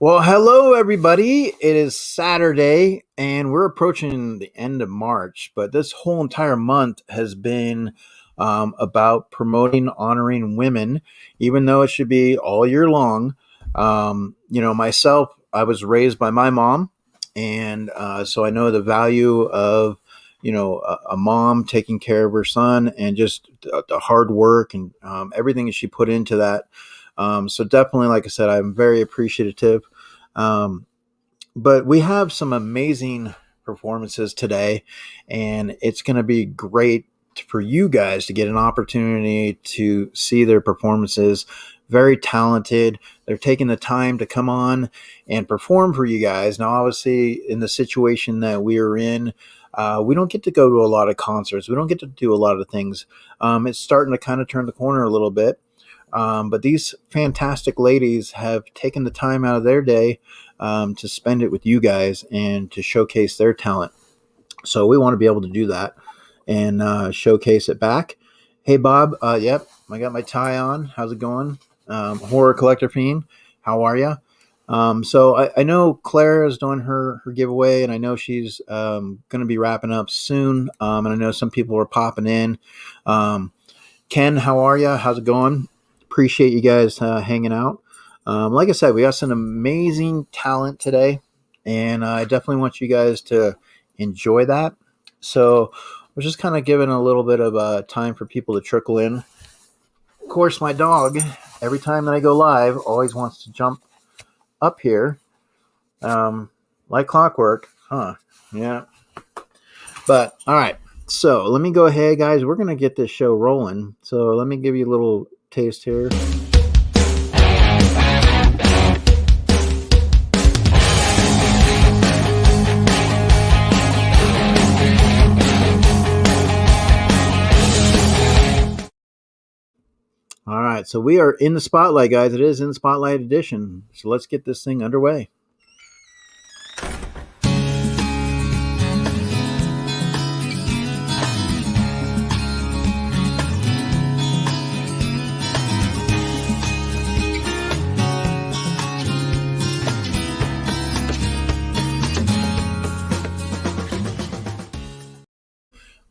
Well, hello everybody. It is Saturday and we're approaching the end of March, but this whole entire month has been about promoting, honoring women, even though it should be all year long. Myself, I was raised by my mom, and so I know the value of, a mom taking care of her son and just the hard work and everything that she put into that. So definitely, like I said, I'm very appreciative. um, but we have some amazing performances today, and it's going to be great for you guys to get an opportunity to see their performances. Very talented. They're taking the time to come on and perform for you guys. Now, obviously, in the situation that we are in, we don't get to go to a lot of concerts. We don't get to do a lot of things. It's starting to kind of turn the corner a little bit. But these fantastic ladies have taken the time out of their day to spend it with you guys and to showcase their talent. So we want to be able to do that and showcase it back. Hey, Bob. Yep, I got my tie on. How's it going? Horror Collector Fiend, how are you? So I know Claire is doing her giveaway, and I know she's going to be wrapping up soon. And I know some people are popping in. Um, Ken, how are you? How's it going? Appreciate you guys hanging out. Like I said, we got some amazing talent today, and I definitely want you guys to enjoy that. So we're just kind of giving a little bit of time for people to trickle in. Of course, my dog, every time that I go live, always wants to jump up here, like clockwork. Huh? Yeah. But all right. So let me go ahead, guys. We're going to get this show rolling. So let me give you a little taste here. All right. So we are in the spotlight, guys. It is in Spotlight Edition. So let's get this thing underway.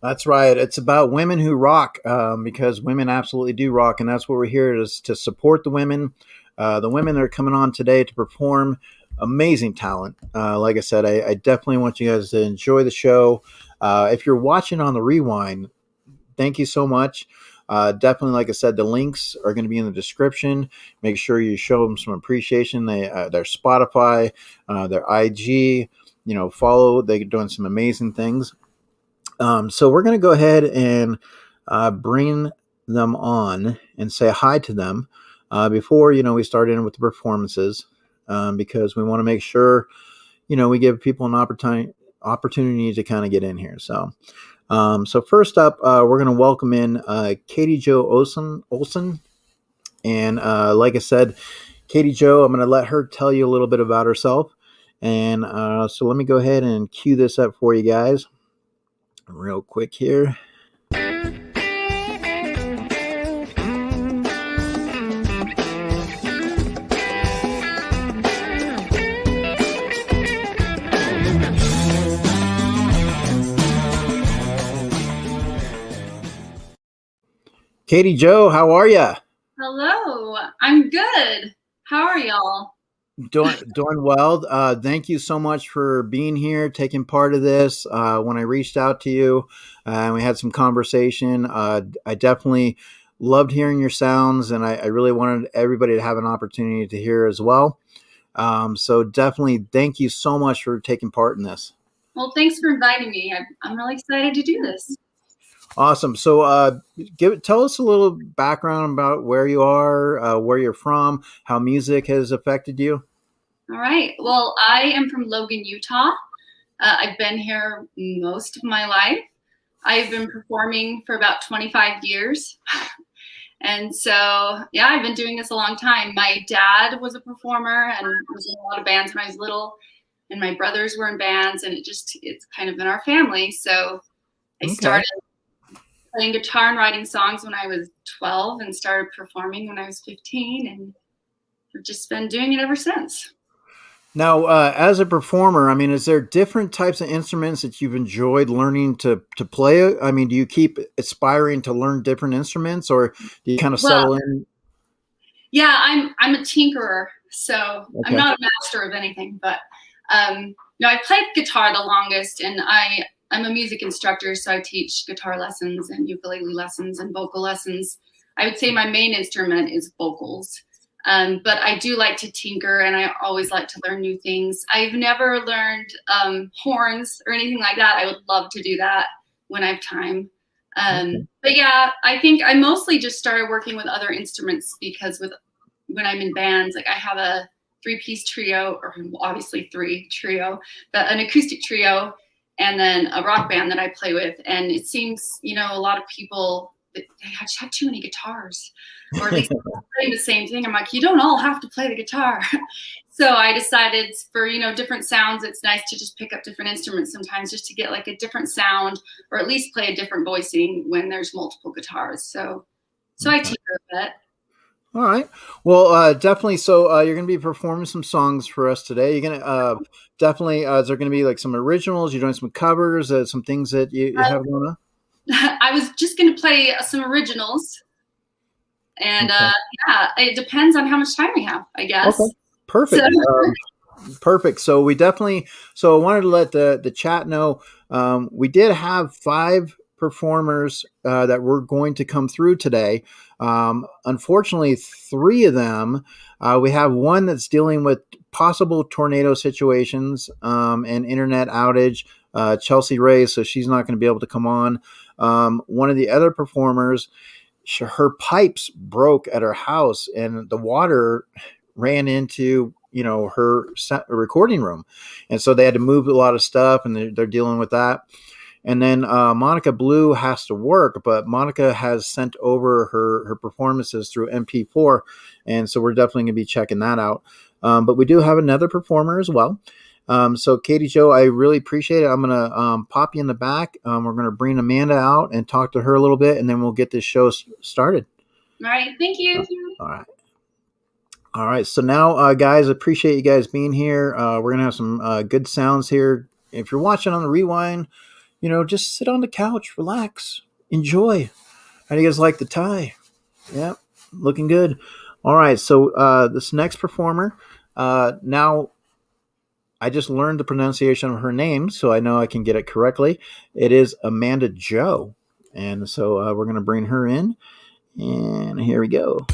That's right. It's about women who rock, because women absolutely do rock, and that's what we're here is to support the women that are coming on today to perform. Amazing talent. Like I said, I definitely want you guys to enjoy the show. If you're watching on the rewind, thank you so much. Definitely, like I said, the links are going to be in the description. Make sure you show them some appreciation. Their Spotify, their IG, follow. They're doing some amazing things. So we're going to go ahead and bring them on and say hi to them before we start in with the performances, because we want to make sure we give people an opportunity to kind of get in here. So first up, we're going to welcome in Katie Jo Olsen, and like I said, Katie Jo, I'm going to let her tell you a little bit about herself, and so let me go ahead and cue this up for you guys real quick here. Katie Jo, how are you? Hello, I'm good. How are y'all? Doing well. Thank you so much for being here, taking part of this. When I reached out to you, and we had some conversation, I definitely loved hearing your sounds, and I really wanted everybody to have an opportunity to hear as well. So definitely thank you so much for taking part in this. Well, thanks for inviting me. I'm really excited to do this. Awesome. So tell us a little background about where you are, where you're from, how music has affected you. All right. Well, I am from Logan, Utah. I've been here most of my life. I've been performing for about 25 years. And so, yeah, I've been doing this a long time. My dad was a performer and was in a lot of bands when I was little, and my brothers were in bands, and it's kind of in our family. So I started playing guitar and writing songs when I was 12 and started performing when I was 15, and I've just been doing it ever since. Now, as a performer, I mean, is there different types of instruments that you've enjoyed learning to play? I mean, do you keep aspiring to learn different instruments, or do you kind of Well, settle in? yeah, I'm a tinkerer, so I'm Okay. not a master of anything, but I played guitar the longest, and I'm a music instructor, so I teach guitar lessons and ukulele lessons and vocal lessons. I would say my main instrument is vocals, but I do like to tinker, and I always like to learn new things. I've never learned horns or anything like that. I would love to do that when I have time. Okay. But yeah, I think I mostly just started working with other instruments because when I'm in bands, like I have a three-piece trio, or obviously three trio, but an acoustic trio, and then a rock band that I play with. And it seems, a lot of people they just have too many guitars, or at least playing the same thing. I'm like, you don't all have to play the guitar. So I decided for, different sounds, it's nice to just pick up different instruments sometimes just to get like a different sound, or at least play a different voicing when there's multiple guitars. So I Okay. tinker a bit. All right. Well, definitely. So you're going to be performing some songs for us today. You're going to definitely. Is there going to be like some originals? You're doing some covers, some things that you have going on. I was just going to play some originals, and Okay. yeah, it depends on how much time we have, I Okay. guess. So, Perfect. Perfect. So we definitely. So I wanted to let the chat know. We did have 5 performers that were going to come through today. Unfortunately, 3 of them. We have one that's dealing with possible tornado situations and internet outage. Chelsea Ray, so she's not going to be able to come on. One of the other performers, her pipes broke at her house, and the water ran into her recording room, and so they had to move a lot of stuff, and they're dealing with that. And then Monica Blue has to work, but Monica has sent over her performances through MP4, and so we're definitely going to be checking that out. But we do have another performer as well. So Katie Jo, I really appreciate it. I'm going to pop you in the back. We're going to bring Amanda out and talk to her a little bit, and then we'll get this show started. all right, thank you. All right. All right. So now, guys, appreciate you guys being here. We're going to have some good sounds here. If you're watching on the rewind, just sit on the couch, relax, enjoy. How do you guys like the tie? Yeah, looking good. All right. So this next performer, now I just learned the pronunciation of her name, so I know I can get it correctly. It is Amanda Joe. And so we're going to bring her in. And here we go.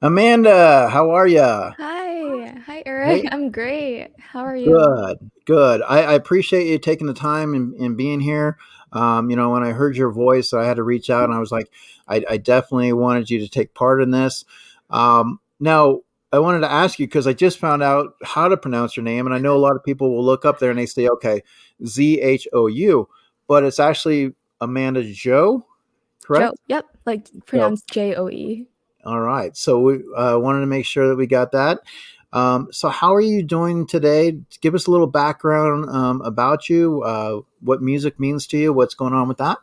Amanda, how are ya? Hi, Eric. Hey, I'm great. How are you? good, good. I appreciate you taking the time and being here. When I heard your voice, I had to reach out, and I was like, I definitely wanted you to take part in this. Now, I wanted to ask you because I just found out how to pronounce your name, and I know a lot of people will look up there and they say, okay, ZHOU, but it's actually Amanda Joe, Joe. correct? Yep, like So, pronounced Joe. all right. So we wanted to make sure that we got that. So how are you doing today? Give us a little background about you, what music means to you, what's going on with that.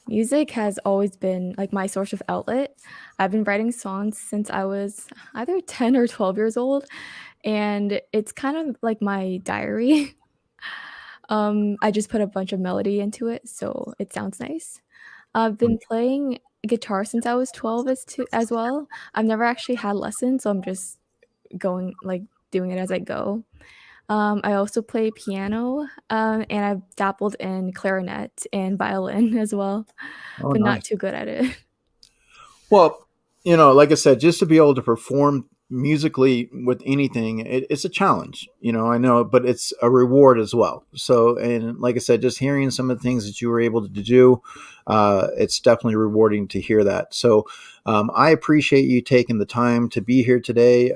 Music has always been like my source of outlet. I've been writing songs since I was either 10 or 12 years old, and it's kind of like my diary. I just put a bunch of melody into it, so it sounds nice. I've been playing guitar since I was 12 as well. I've never actually had lessons, so I'm just going like doing it as I go. I also play piano, and I've dabbled in clarinet and violin as well, Oh, but not nice. too good at it. Well, like I said, just to be able to perform musically with anything, it's a challenge. I know, but it's a reward as well. So, and like I said, just hearing some of the things that you were able to do, it's definitely rewarding to hear that. So, I appreciate you taking the time to be here today.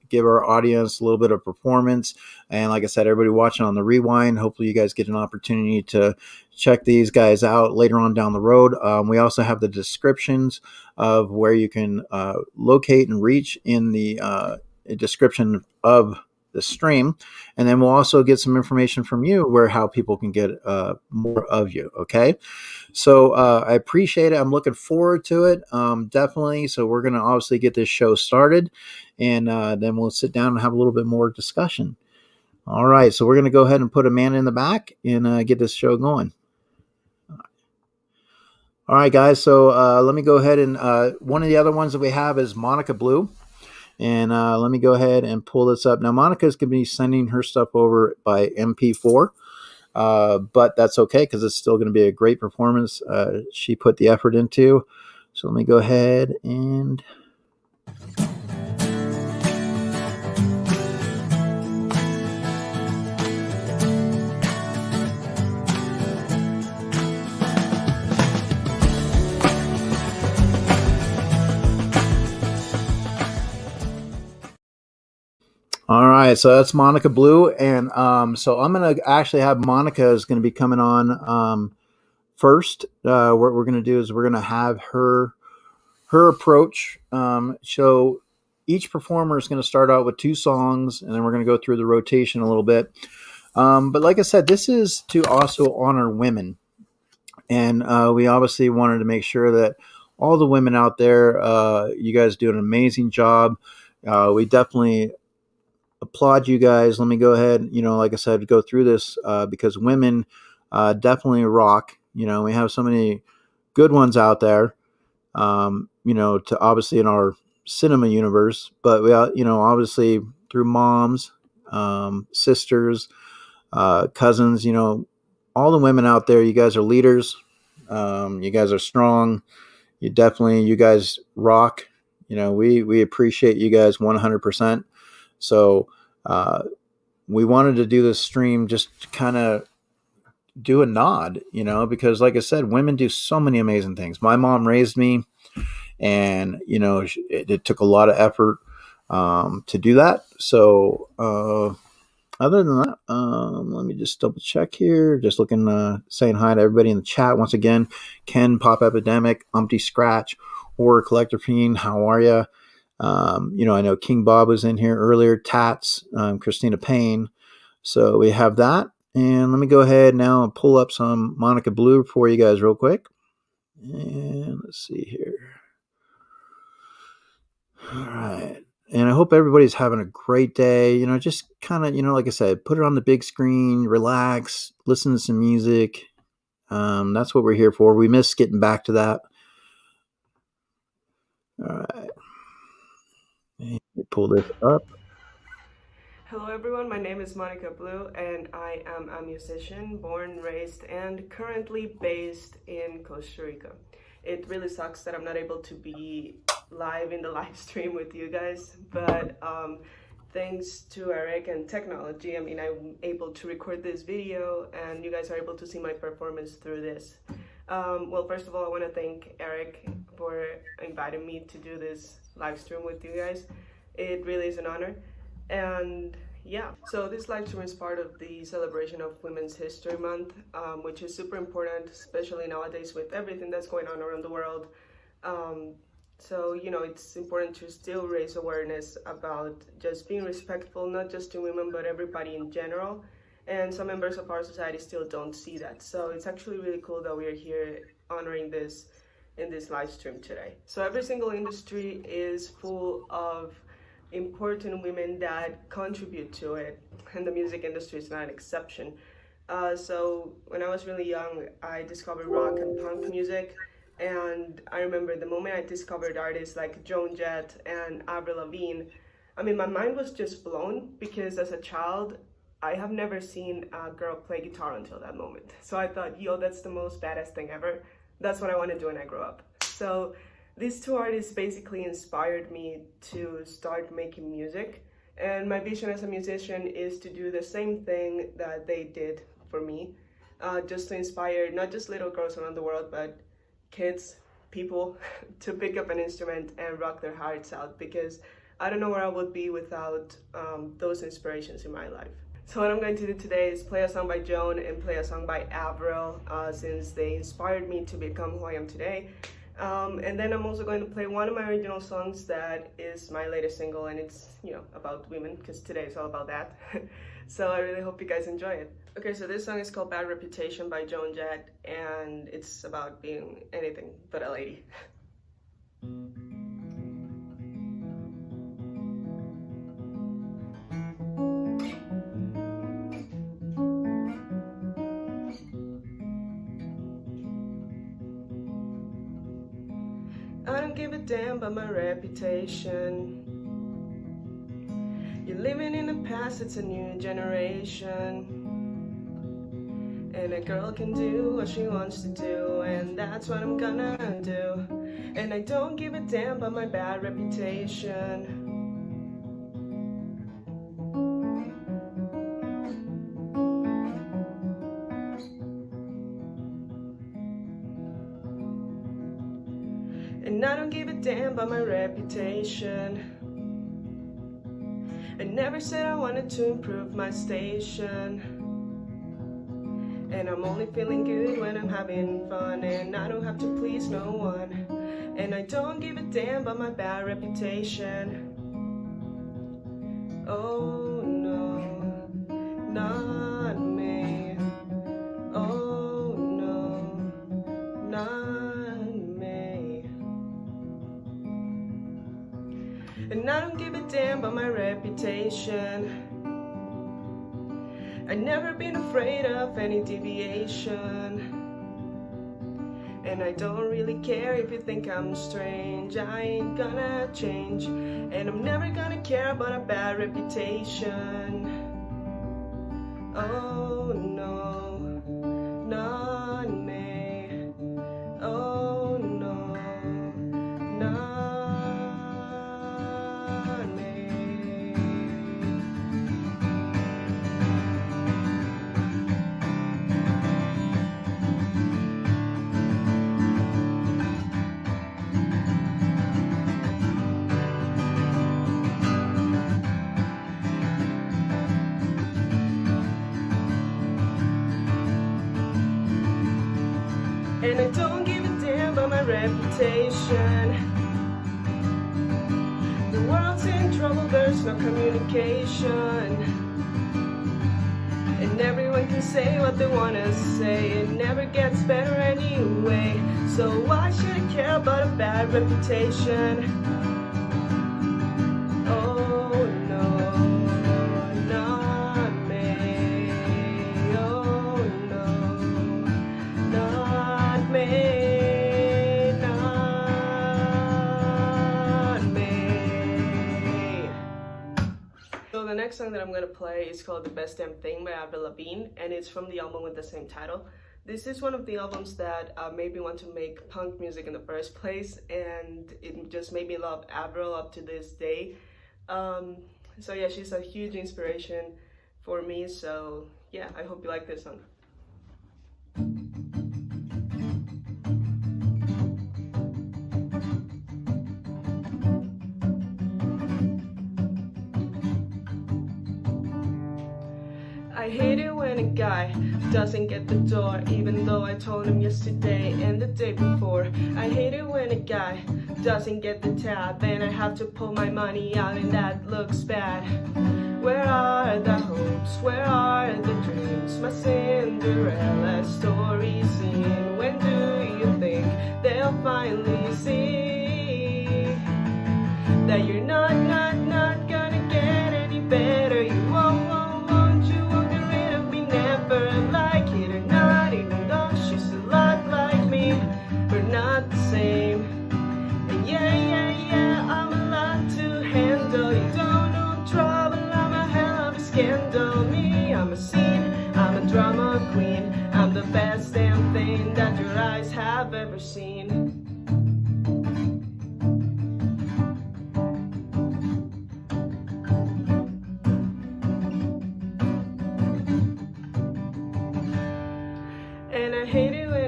Give our audience a little bit of performance. And like I said, everybody watching on the rewind, hopefully you guys get an opportunity to check these guys out later on down the road. We also have the descriptions of where you can locate and reach in the description of the stream, and then we'll also get some information from you where how people can get more of you. Okay, so I appreciate it. I'm looking forward to it, definitely. So we're going to obviously get this show started, and then we'll sit down and have a little bit more discussion. All right, so we're going to go ahead and put Amanda in the back and get this show going. All right, guys, so let me go ahead and one of the other ones that we have is Monica Blue. And let me go ahead and pull this up. Now, Monica's going to be sending her stuff over by MP4, but that's okay because it's still going to be a great performance she put the effort into. So let me go ahead and... All right, so that's Monica Blue, and so I'm going to actually have Monica is going to be coming on first. What we're going to do is we're going to have her approach. So each performer is going to start out with 2 songs, and then we're going to go through the rotation a little bit. But like I said, this is to also honor women, and we obviously wanted to make sure that all the women out there, you guys do an amazing job. We definitely applaud you guys. Let me go ahead, like I said, go through this because women definitely rock. We have so many good ones out there, to obviously in our cinema universe, but we, obviously through moms, sisters, cousins, all the women out there, you guys are leaders. You guys are strong. You guys rock. We appreciate you guys 100%. So we wanted to do this stream just to kind of do a nod, because like I said, women do so many amazing things. My mom raised me, and it took a lot of effort to do that. So other than that, let me just double check here. Just looking, saying hi to everybody in the chat once again. Ken, Pop Epidemic, Umpty Scratch, Horror Collector Fiend, how are you? I know King Bob was in here earlier, Tats, Christina Payne. So we have that. And let me go ahead now and pull up some Monica Blue for you guys real quick. And let's see here. All right. And I hope everybody's having a great day. Just kind of, like I said, put it on the big screen, relax, listen to some music. That's what we're here for. We miss getting back to that. All right. Let me pull this up. Hello everyone, my name is Monica Blue and I am a musician, born, raised, and currently based in Costa Rica. It really sucks that I'm not able to be live in the live stream with you guys, but thanks to Eric and technology, I'm able to record this video and you guys are able to see my performance through this. Well, first of all, I want to thank Eric for inviting me to do this live stream with you guys. It really is an honor. And yeah, so this live stream is part of the celebration of Women's History Month, which is super important, especially nowadays with everything that's going on around the world. So, it's important to still raise awareness about just being respectful, not just to women, but everybody in general. And some members of our society still don't see that. So it's actually really cool that we're here honoring this in this live stream today. So every single industry is full of important women that contribute to it, and the music industry is not an exception. So when I was really young, I discovered rock and punk music, and I remember the moment I discovered artists like Joan Jett and Avril Lavigne, my mind was just blown, because as a child, I have never seen a girl play guitar until that moment. So I thought, yo, that's the most badass thing ever. That's what I want to do when I grow up. So these 2 artists basically inspired me to start making music. And my vision as a musician is to do the same thing that they did for me, just to inspire not just little girls around the world, but kids, people, to pick up an instrument and rock their hearts out, because I don't know where I would be without those inspirations in my life. So what I'm going to do today is play a song by Joan and play a song by Avril, since they inspired me to become who I am today. And then I'm also going to play one of my original songs that is my latest single, and it's, you know, about women, because today is all about that. So I really hope you guys enjoy it. Okay, so this song is called Bad Reputation by Joan Jett, and it's about being anything but a lady. I don't give a damn about my reputation. You're living in the past, it's a new generation. And a girl can do what she wants to do, and that's what I'm gonna do. And I don't give a damn about my bad reputation. And I don't give a damn about my reputation. I never said I wanted to improve my station. And I'm only feeling good when I'm having fun, and I don't have to please no one. And I don't give a damn about my bad reputation. Oh no, not me. Oh no, not me. And I don't give a damn about my reputation. I've never been afraid of any deviation. And I don't really care if you think I'm strange. I ain't gonna change. And I'm never gonna care about a bad reputation. Oh no, not me. Oh no, not me. And I don't give a damn about my reputation. The world's in trouble, there's no communication. And everyone can say what they wanna say. It never gets better anyway. So why should I care about a bad reputation? Oh no, not me. Oh no, not me, not me. So the next song that I'm going to play is called The Best Damn Thing by Avril Lavigne, and it's from the album with the same title. This is one of the albums that made me want to make punk music in the first place, and it just made me love Avril up to this day. So yeah, she's a huge inspiration for me, so yeah, I hope you like this song. I hate it when a guy doesn't get the door, even though I told him yesterday and the day before. I hate it when a guy doesn't get the tab, and I have to pull my money out, and that looks bad. Where are the hopes? Where are the dreams? My Cinderella story scene. When do you think they'll finally see that you're not gonna get any better? You won't you won't get rid of me, never. Like it or not, even though she's a lot like me, we're not the same. And yeah, I'm a lot to handle. You don't know trouble, I'm a hell of a scandal. Me, I'm a scene, I'm a drama queen. I'm the best damn thing that your eyes have ever seen.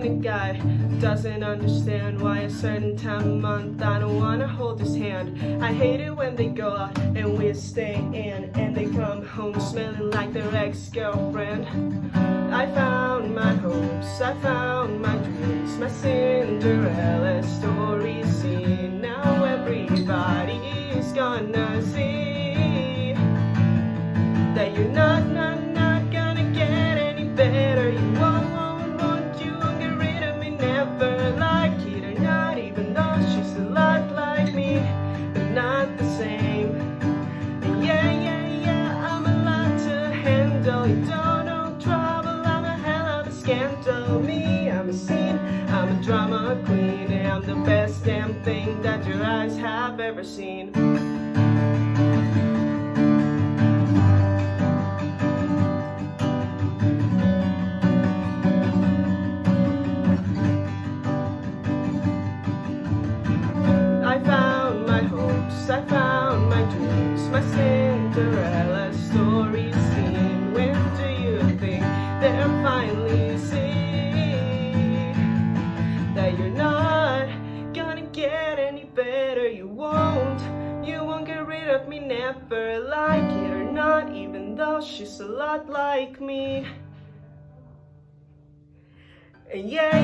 kind of guy doesn't understand why a certain time of month I don't wanna hold his hand. I hate it when they go out and we stay in, and they come home smelling like their ex-girlfriend. I found my hopes, I found my dreams, my Cinderella story scene. Now everybody is gonna see that you're not gonna get any better. You won't, you won't get rid of me, never. Like it or not, even though she's a lot like me, but not the same. And yeah, I'm a lot to handle. You don't know trouble, I'm a hell of a scandal. Me, I'm a scene, I'm a drama queen, and I'm the best damn thing that your eyes have ever seen. I found my hopes, I found my dreams, my Cinderella story scene. When do you think they'll finally see that you're not gonna get any better? You won't get rid of me, never. Like it or not, even though she's a lot like me. And yeah,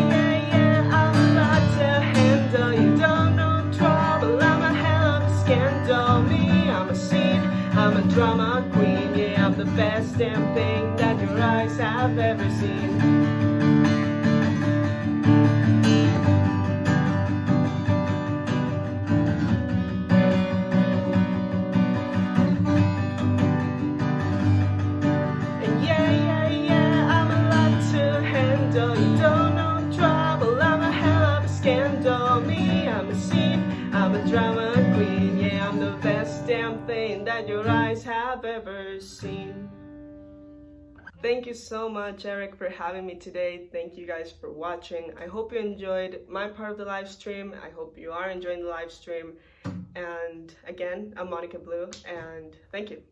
I'm a lot to handle. You don't know trouble, I'm a hell of a scandal. Me, I'm a scene, I'm a drama queen. Yeah, I'm the best damn thing that your eyes have ever seen. And yeah, I'm a lot to handle. You don't know trouble, I'm a hell of a scandal. Me, I'm a scene, I'm a drama queen. Yeah, I'm the best damn thing that your eyes have ever seen. Thank you so much, Eric, for having me today. Thank you guys for watching. I hope you enjoyed my part of the live stream. I hope you are enjoying the live stream. And again, I'm Monica Blue, and thank you.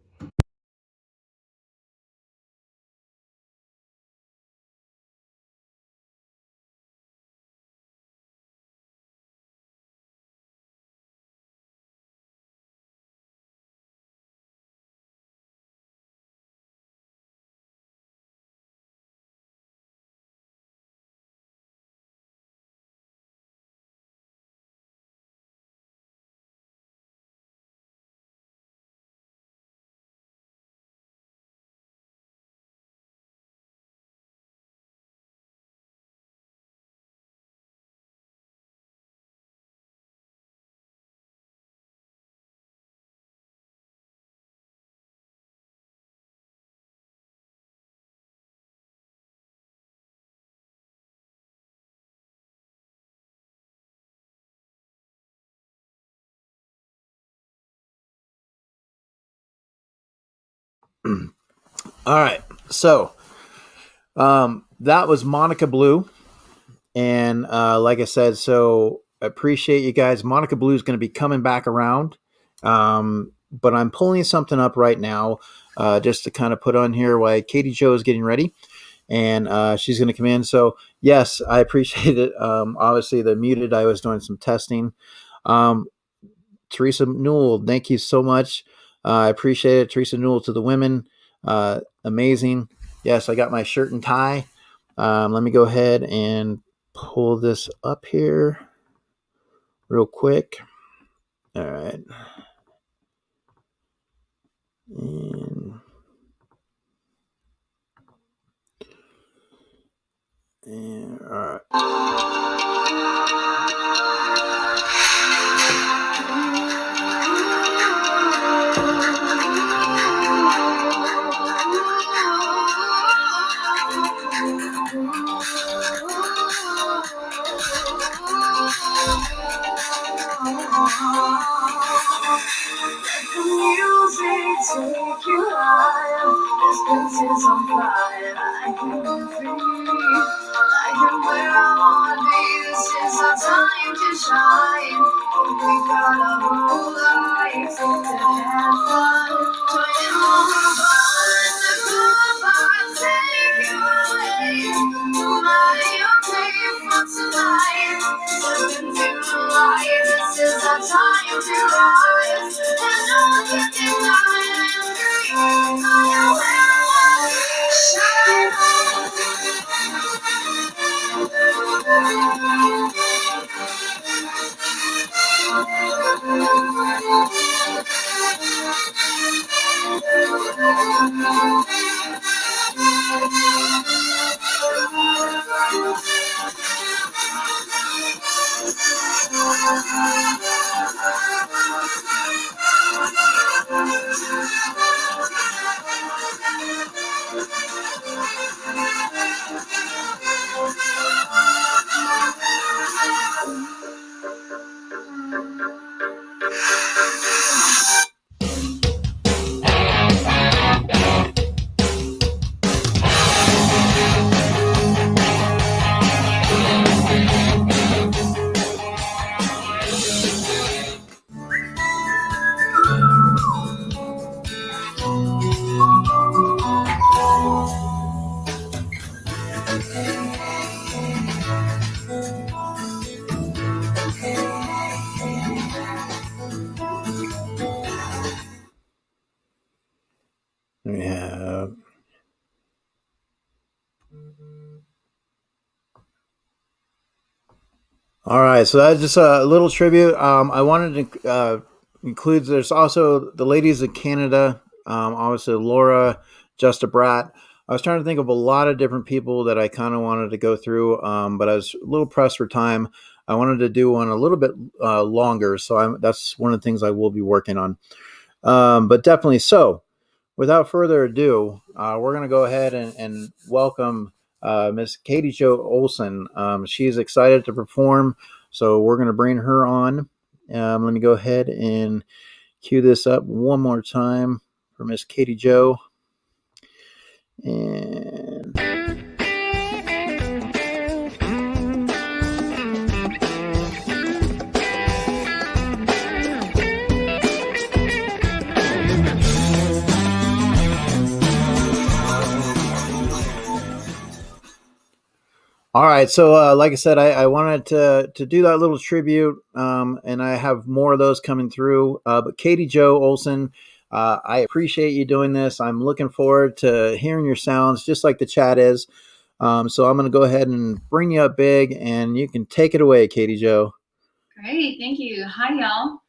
All right. So that was Monica Blue. And like I said, so I appreciate you guys. Monica Blue is going to be coming back around. But I'm pulling something up right now just to kind of put on here while Katie Jo is getting ready. And she's going to come in. So, yes, I appreciate it. Obviously, the muted, I was doing some testing. Teresa Newell, thank you so much. I appreciate it. Teresa Newell to the women. Amazing. Yes, I got my shirt and tie. Let me go ahead and pull this up here real quick. All right. And all right. Take you higher, this place is on fire. I can be free, I can wear I wanna be. This is our time to shine. We gotta roll lights to have fun. Join all the fun, the good vibes take you away. My, you'll take you tonight. Step into the light. This is our time to rise. And no one can deny it. Dream higher when shine Yeah. All right, so that's just a little tribute. I wanted to include. There's also the ladies of Canada. Obviously, Laura, Just a Brat. I was trying to think of a lot of different people that I kind of wanted to go through, but I was a little pressed for time. I wanted to do one a little bit longer, so that's one of the things I will be working on. But definitely, so without further ado, we're going to go ahead and welcome Miss Katie Jo Olsen. She's excited to perform, so we're going to bring her on. Let me go ahead and cue this up one more time for Miss Katie Jo. And all right, so like I said, I wanted to do that little tribute, and I have more of those coming through. But Katie Jo Olsen, I appreciate you doing this. I'm looking forward to hearing your sounds, just like the chat is. So I'm going to go ahead and bring you up big, and you can take it away, Katie Jo. Great, thank you. Hi, y'all.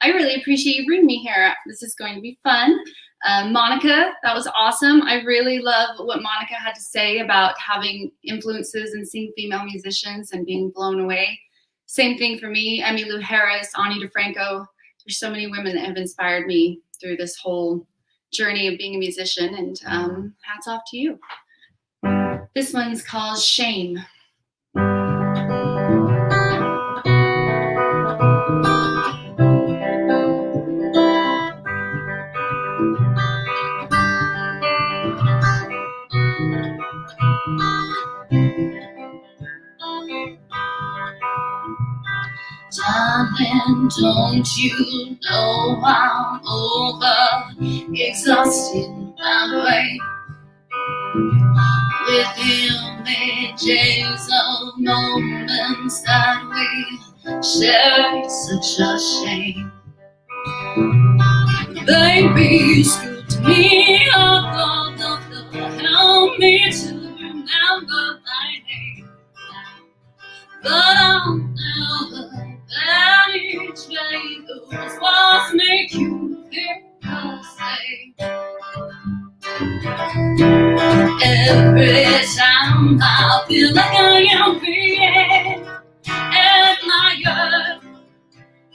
I really appreciate you bringing me here. This is going to be fun. Monica, that was awesome. I really love what Monica had to say about having influences and seeing female musicians and being blown away. Same thing for me, Emmylou Harris, Ani DeFranco. There's so many women that have inspired me through this whole journey of being a musician, and hats off to you. This one's called Shame. Darling, don't you know I'm over, exhausted my way with images of moments that we shared. Such a shame, baby. You scooped me up on the floor, help me to remember my name, but I'll never let each day those walls make you feel the same. Every time I feel like I am being admired,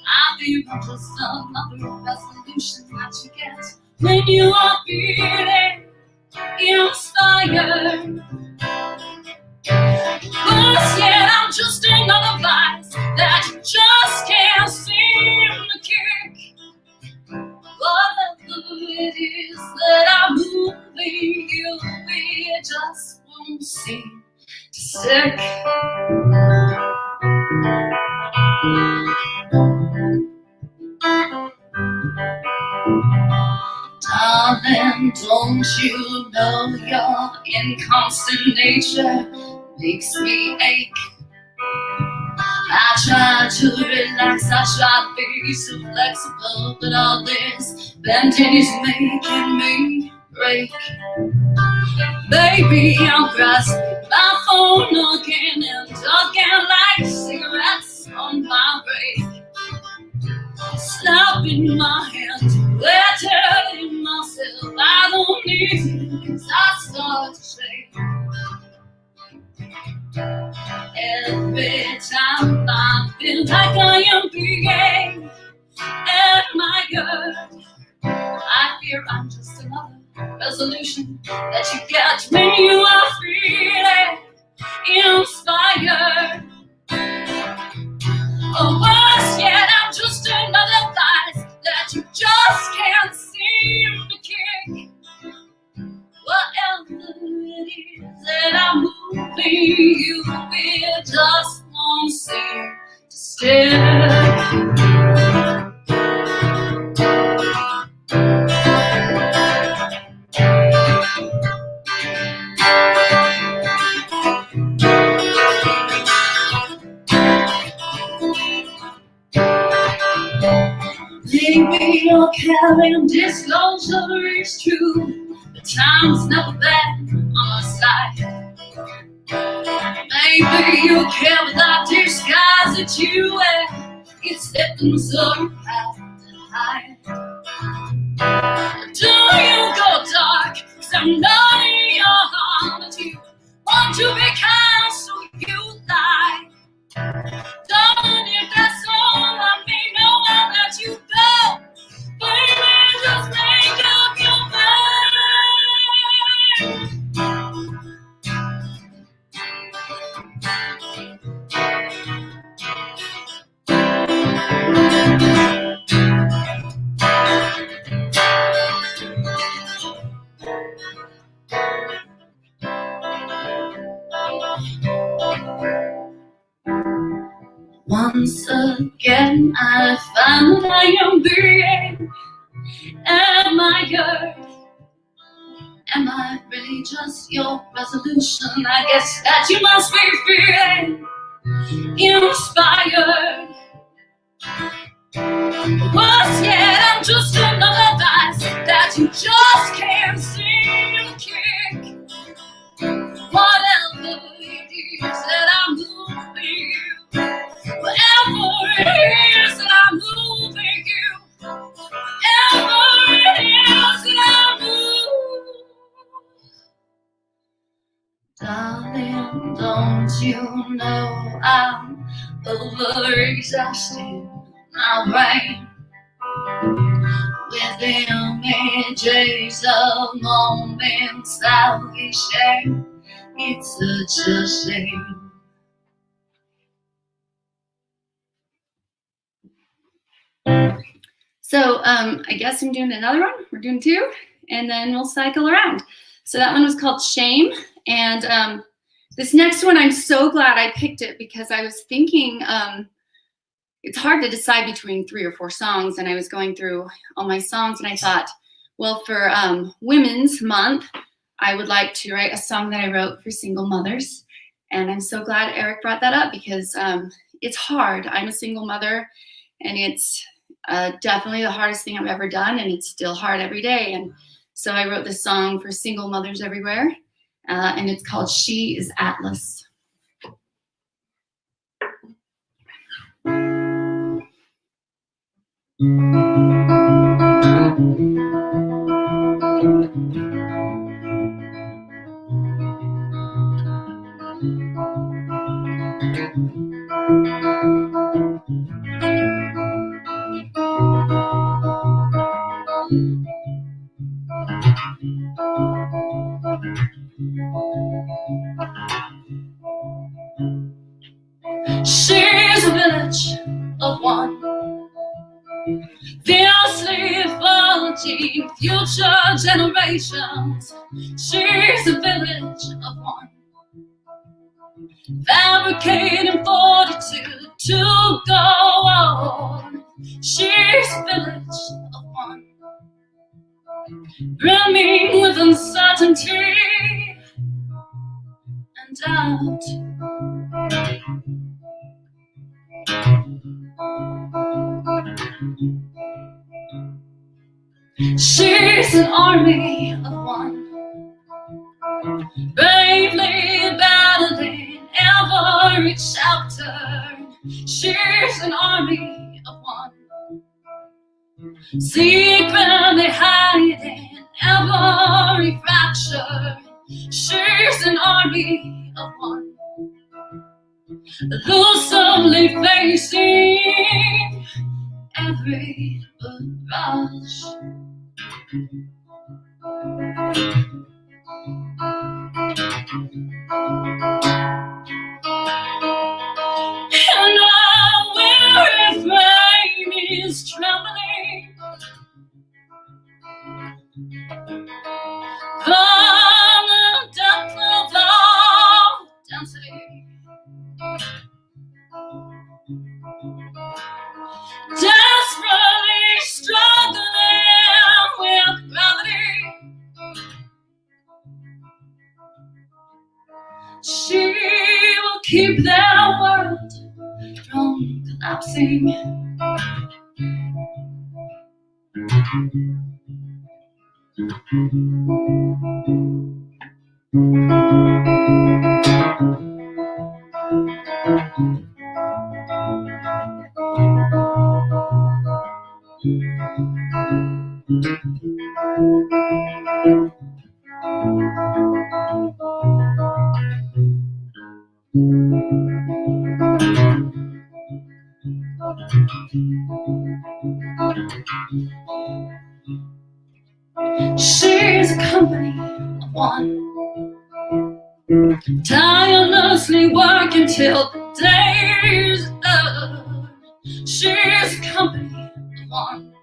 I feel just another resolution that you get when you are feeling inspired. But yet I'm just another vice that you just can't seem to kick. Whatever it is that I'm moving you, it just won't seem to stick. Darling, don't you know your inconstant nature makes me ache? I try to relax, I try to be so flexible, but all this bending is making me break. Baby, I'm grasping my phone again and again like cigarettes on my break. Slapping my hands, we're telling myself I don't need it, 'cause I start to shake. Every time I feel like I am being at my gut, I fear I'm just another resolution that you get when you are feeling inspired. Or worse yet, I'm just another vice that you just can't seem to kick. Whatever it is that I'm moving you with, just won't seem to stick. Maybe your carrying disclosure is true, but time's never been on our side. Maybe you care without disguise that you wear. It's slipping so you have to hide. Do you go dark? 'Cause I'm not in your heart, but you want to be kind, so you lie. Don't if that's all I may know, I'll let you go. Baby, just make up your Once again, I find that I am being admired. Am I really just your resolution? I guess that you must be feeling inspired. Once yet, I'm just another vice that you just can't seem to kick. Whatever it is that I'm moving you, whatever it is that I'm moving you, whatever it is that I'm moving. Darling, don't you know I'm overexhausted my brain with images of moments that we share. It's such a shame. So I guess I'm doing another one. We're doing two, and then we'll cycle around. So that one was called Shame. And this next one, I'm so glad I picked it because I was thinking it's hard to decide between 3 or 4 songs. And I was going through all my songs and I thought, well, for Women's Month, I would like to write a song that I wrote for single mothers. And I'm so glad Eric brought that up because it's hard. I'm a single mother and it's definitely the hardest thing I've ever done. And it's still hard every day. And so I wrote this song for single mothers everywhere. And it's called She is Atlas. She's a village of one, fiercely forging future generations. She's a village of one, fabricating fortitude to go on. She's a village of one, brimming with uncertainty and doubt. She's an army of one, bravely battling every chapter. She's an army of one, secretly hiding every fracture. She's an army of one, elusively facing every rush. And our weary frame is trembling from the depth of our density. Desperately struggling with gravity. She will keep their world from collapsing. She's a company of one, tirelessly working till the day's done. She's a company of one,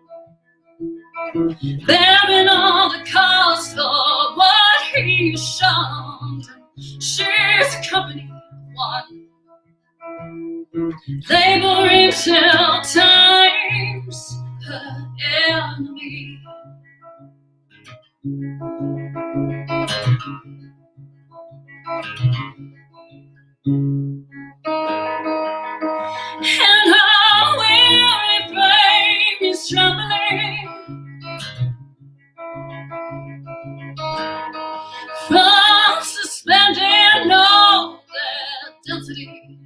bearing all the cost of what he shunned. She's a company of one, laboring till time's her enemy. And our weary frame is trembling from suspending all their density.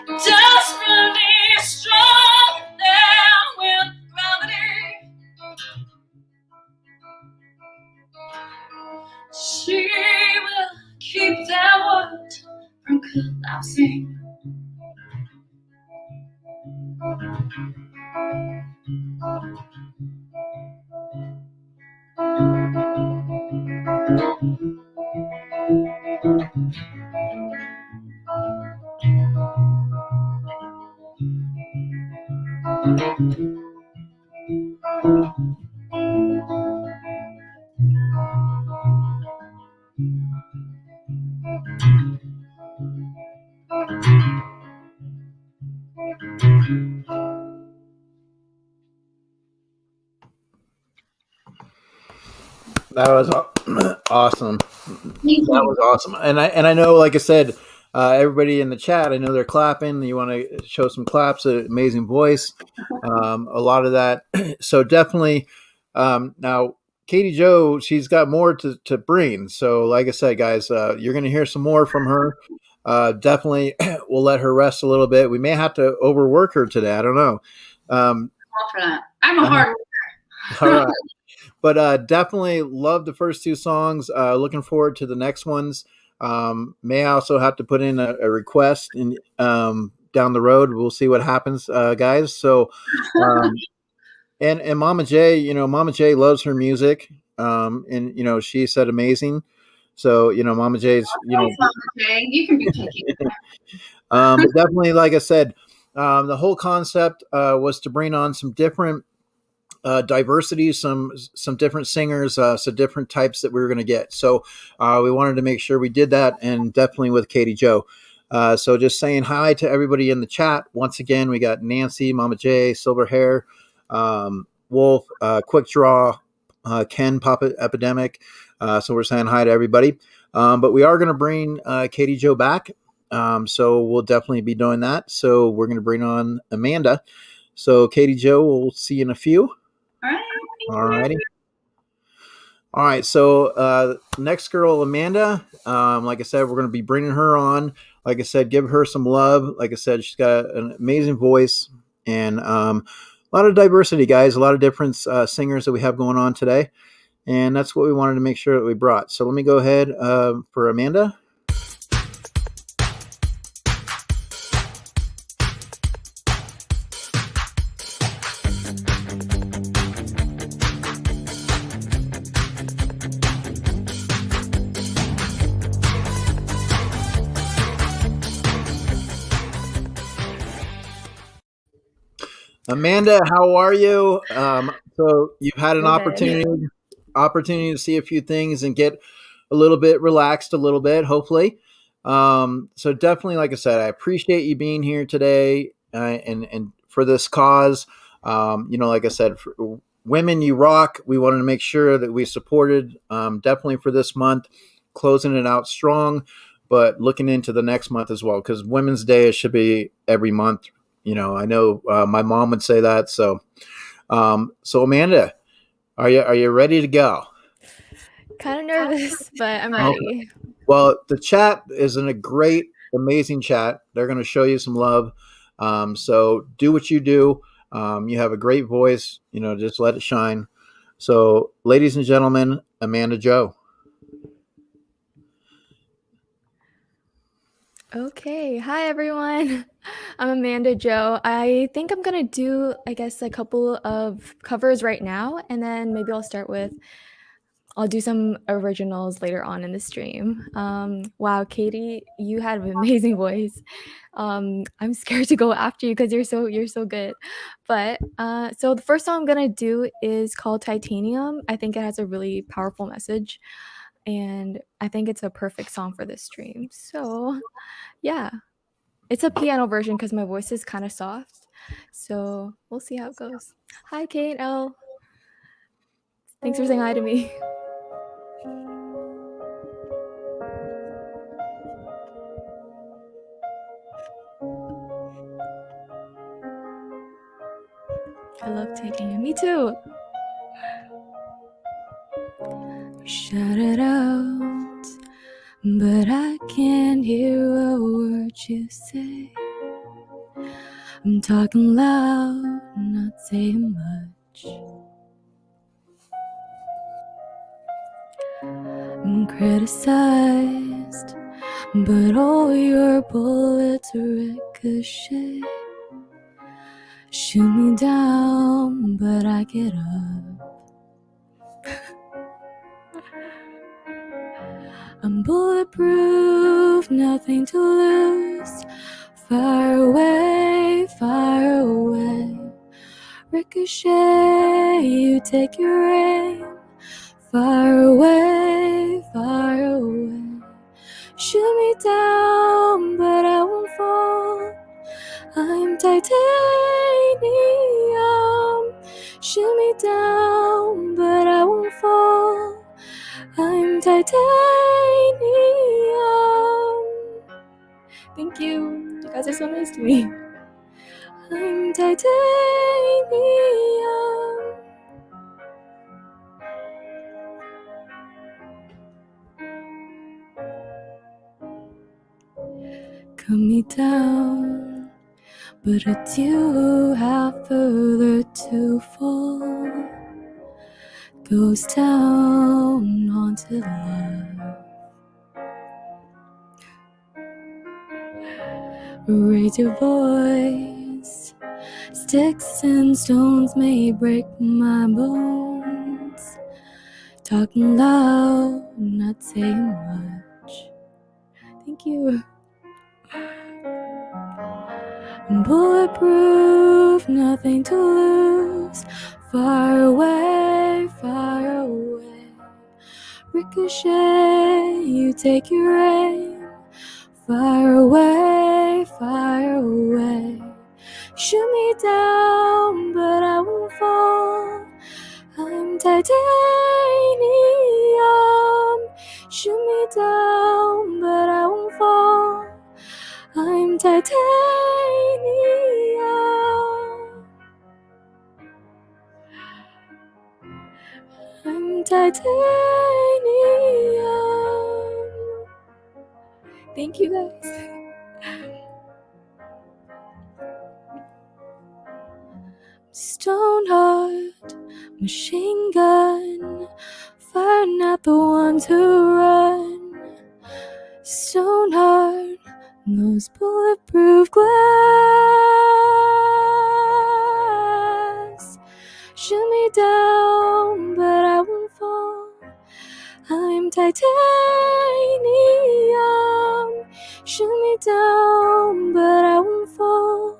Desperately strong there with gravity. She will keep their world from collapsing. That was awesome. Thank That you. was awesome. And I know, like I said, everybody in the chat, I know they're clapping. You want to show some claps. Amazing voice. A lot of that. So definitely. Now, Katie Jo, she's got more to bring. So, like I said, guys, you're going to hear some more from her. Definitely, we'll let her rest a little bit. We may have to overwork her today. I don't know. All for that. I'm a hard All right. But definitely love the first two songs. Looking forward to the next ones. May also have to put in a request in, down the road. We'll see what happens, guys. So, and Mama J, Mama J loves her music. And she said amazing. So, Mama J's, Mama J, you can be picky. but definitely, like I said, the whole concept was to bring on some different diversity, some different singers, some different types that we were going to get. So we wanted to make sure we did that, and definitely with Katie Jo. So just saying hi to everybody in the chat. Once again, we got Nancy, Mama J, Silver Hair, Wolf, Quick Draw, Ken, Papa Epidemic. So we're saying hi to everybody. But we are going to bring Katie Jo back. So we'll definitely be doing that. So we're going to bring on Amanda. So Katie Joe, we'll see you in a few. All right. All righty. All right. So next girl, Amanda. Like I said, we're going to be bringing her on. Like I said, give her some love. Like I said, she's got an amazing voice and a lot of diversity, guys. A lot of different singers that we have going on today. And that's what we wanted to make sure that we brought. So let me go ahead for Amanda. Amanda, how are you? So you've had an opportunity to see a few things and get a little bit relaxed a little bit, hopefully. So definitely, like I said, I appreciate you being here today and for this cause. Like I said, for Women You Rock, we wanted to make sure that we supported definitely for this month, closing it out strong, but looking into the next month as well, because Women's Day, it should be every month. I know my mom would say that. So Amanda, are you ready to go? Kind of nervous, but I'm ready. Okay. Well, the chat is in a great, amazing chat. They're going to show you some love. So do what you do. You have a great voice. Just let it shine. So, ladies and gentlemen, Amanda Joe. Okay. Hi, everyone. I'm Amanda Joe. I think I'm going to do, I guess, a couple of covers right now, and then maybe I'll do some originals later on in the stream. Wow, Katie, you had an amazing voice. I'm scared to go after you because you're so good. But so the first song I'm going to do is called Titanium. I think it has a really powerful message, and I think it's a perfect song for this stream. So yeah, it's a piano version because my voice is kind of soft. So we'll see how it goes. Hi, Kate L. Thanks for saying hi to me. I love taking it. Me too. Shout it out, but I can't hear a word you say. I'm talking loud, not saying much. I'm criticized, but all your bullets ricochet. Shoot me down, but I get up. I'm bulletproof, nothing to lose. Fire away, fire away. Ricochet, you take your aim. Fire away, fire away. Shoot me down, but I won't fall. I'm titanium. Shoot me down, but I won't fall. I'm titanium. Thank you. You guys are so nice to me. I'm titanium. Cut me down, but I do have further to fall. Goes down onto love. Raise your voice. Sticks and stones may break my bones. Talking loud, not saying much. Thank you. I'm bulletproof, nothing to lose. Far away, far away. Ricochet, you take your aim. Far away, far away. Shoot me down, but I won't fall. I'm titanium. Shoot me down, but I won't fall. titanium. I'm titanium. Thank you guys. Stone heart, machine gun, firing at the ones who run. Stone heart, those bulletproof glass. Shoot me down, but I won't fall. I'm titanium. Shoot me down, but I won't fall.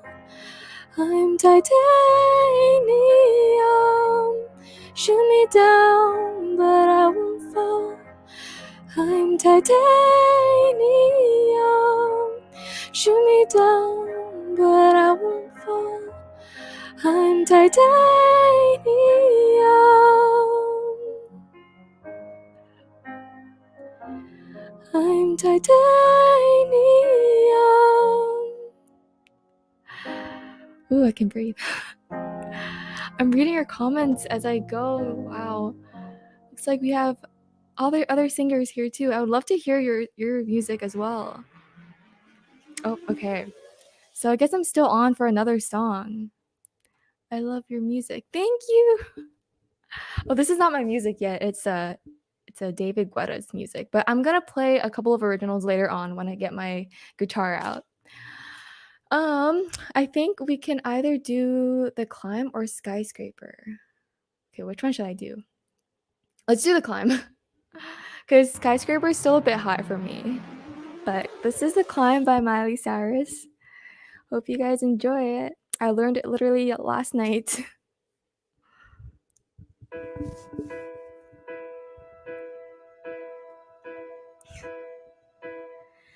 I'm titanium. Shoot me down, but I won't fall. I'm titanium. Shoot me down, but I won't fall. I'm titanium. I'm titanium. Ooh, I can breathe. I'm reading your comments as I go. Wow. Looks like we have other singers here too. I would love to hear your music as well. Oh, okay. So I guess I'm still on for another song. I love your music. Thank you. Oh, this is not my music yet. It's a David Guetta's music, but I'm gonna play a couple of originals later on when I get my guitar out. I think we can either do The Climb or Skyscraper. Okay, which one should I do? Let's do The Climb. Because Skyscraper is still a bit high for me. But this is The Climb by Miley Cyrus. Hope you guys enjoy it. I learned it literally last night.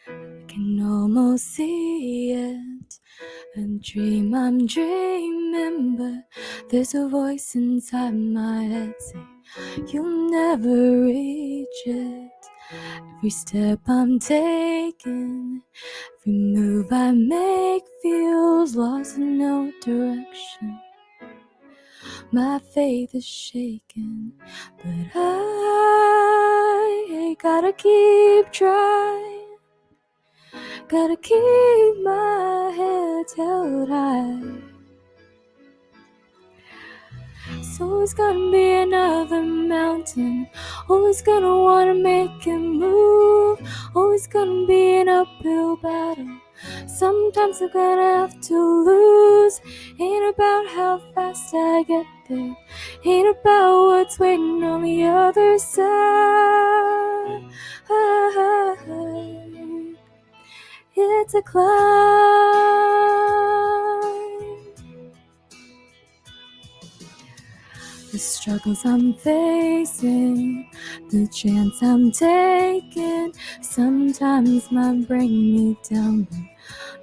I can almost see it. A dream I'm dreaming, but there's a voice inside my head saying you'll never reach it. Every step I'm taking, every move I make feels lost in no direction. My faith is shaken, but I gotta keep trying. Gotta keep my head held high. It's always gonna be another mountain. Always gonna wanna make it move. Always gonna be an uphill battle. Sometimes I'm gonna have to lose. Ain't about how fast I get there. Ain't about what's waiting on the other side. It's a climb. The struggles I'm facing, the chance I'm taking, sometimes might bring me down, but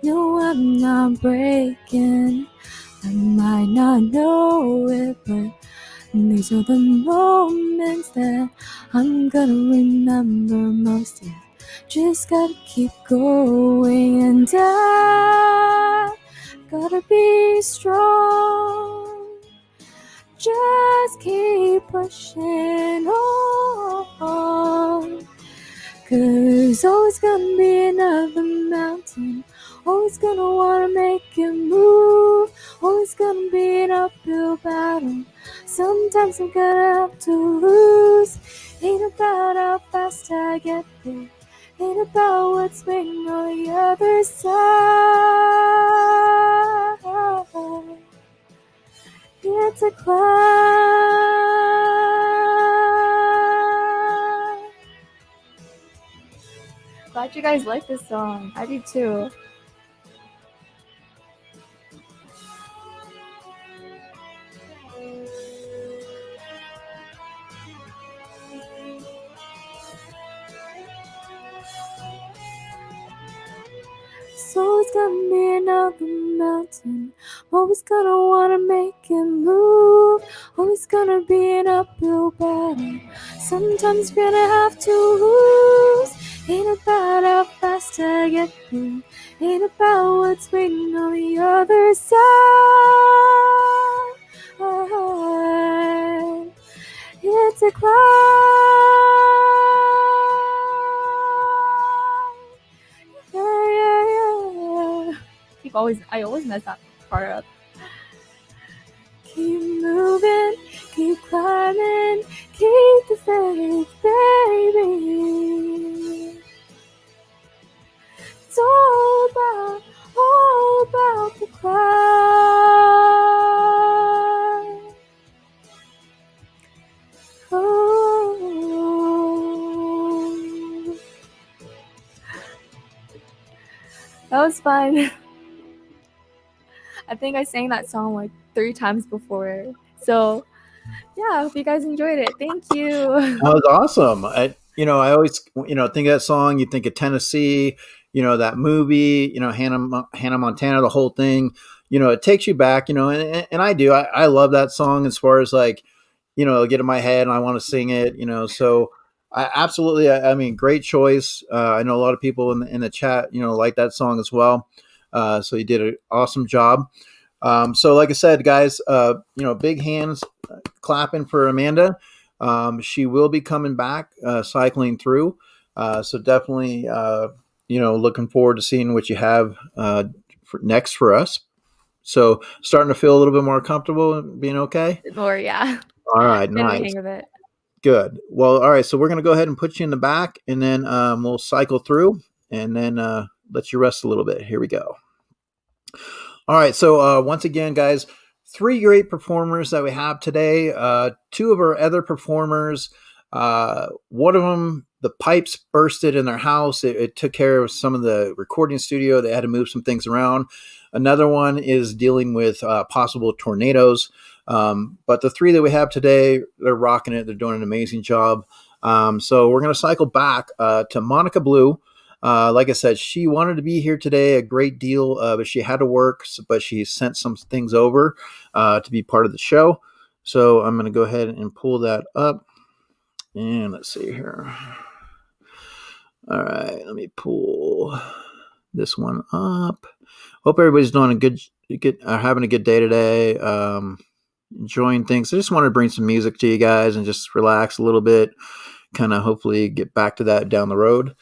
no, I'm not breaking. I might not know it, but these are the moments that I'm gonna remember most. Yeah. Just gotta keep going, and I gotta be strong. Just keep pushing on. 'Cause always gonna be another mountain. Always gonna wanna make it move. Always gonna be an uphill battle. Sometimes I'm gonna have to lose. Ain't about how fast I get there. Ain't about what's waiting on the other side. It's a climb. Glad you guys like this song. I do too. So it's gonna be another mountain. Always gonna wanna make it move. Always gonna be an uphill battle. Sometimes you're gonna have to lose. Ain't about how fast I get there. Ain't about what's waiting on the other side. It's a climb. Yeah. I always mess that part up. Keep moving, keep climbing, keep the faith, baby. It's all about the climb. Oh. That was fun. I think I sang that song like 3 times before. So yeah, I hope you guys enjoyed it. Thank you. That was awesome. I always, think of that song. You think of Tennessee, that movie, Hannah Montana, the whole thing. It takes you back, and I do. I love that song as far as like, get in my head and I want to sing it, So I absolutely, I mean, great choice. I know a lot of people in the chat, like that song as well. So you did an awesome job. So like I said, guys, big hands clapping for Amanda. She will be coming back, cycling through. So definitely, looking forward to seeing what you have next for us. So starting to feel a little bit more comfortable and being okay? Or yeah. All right, Getting the nice. hang of it. Good. Well, all right. So we're going to go ahead and put you in the back, and then we'll cycle through, and then let you rest a little bit. Here we go. All right. So once again, guys, 3 great performers that we have today. 2 of our other performers, one of them, the pipes bursted in their house. It took care of some of the recording studio. They had to move some things around. Another one is dealing with possible tornadoes. But the 3 that we have today, they're rocking it. They're doing an amazing job. So we're going to cycle back to Monica Blue. Like I said, she wanted to be here today a great deal, but she had to work, but she sent some things over to be part of the show. So I'm going to go ahead and pull that up. And let's see here. All right, let me pull this one up. Hope everybody's doing having a good day today. Enjoying things. I just wanted to bring some music to you guys and just relax a little bit. Kind of hopefully get back to that down the road.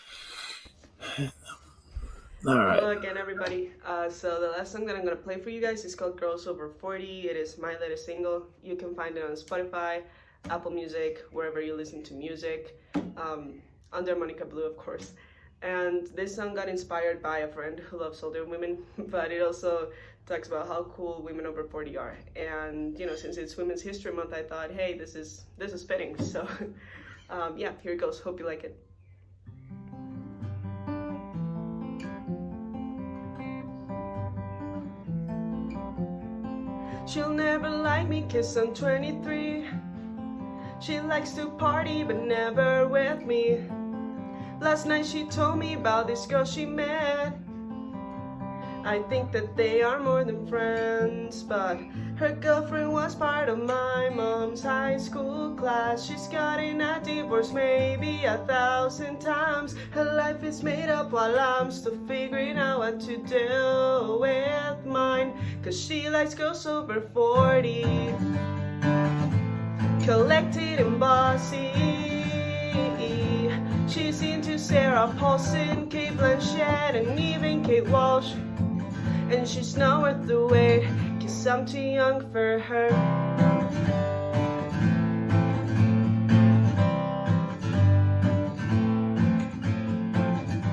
All right. Hello again, everybody. So the last song that I'm going to play for you guys is called Girls Over 40. It is my latest single. You can find it on Spotify, Apple Music, wherever you listen to music, under Monica Blue, of course. And this song got inspired by a friend who loves older women, but it also talks about how cool women over 40 are. And, since it's Women's History Month, I thought, hey, this is fitting. So, yeah, here it goes. Hope you like it. She'll never like me 'cause I'm 23. She likes to party but never with me. Last night she told me about this girl she met. I think that they are more than friends, but her girlfriend was part of my mom's high school class. She's gotten a divorce maybe 1,000 times. Her life is made up while I'm still figuring out what to do with mine. 'Cause she likes girls over 40, collected and bossy. She's into Sarah Paulson, Kate Blanchett, and even Kate Walsh. And she's not worth the wait, 'cause I'm too young for her.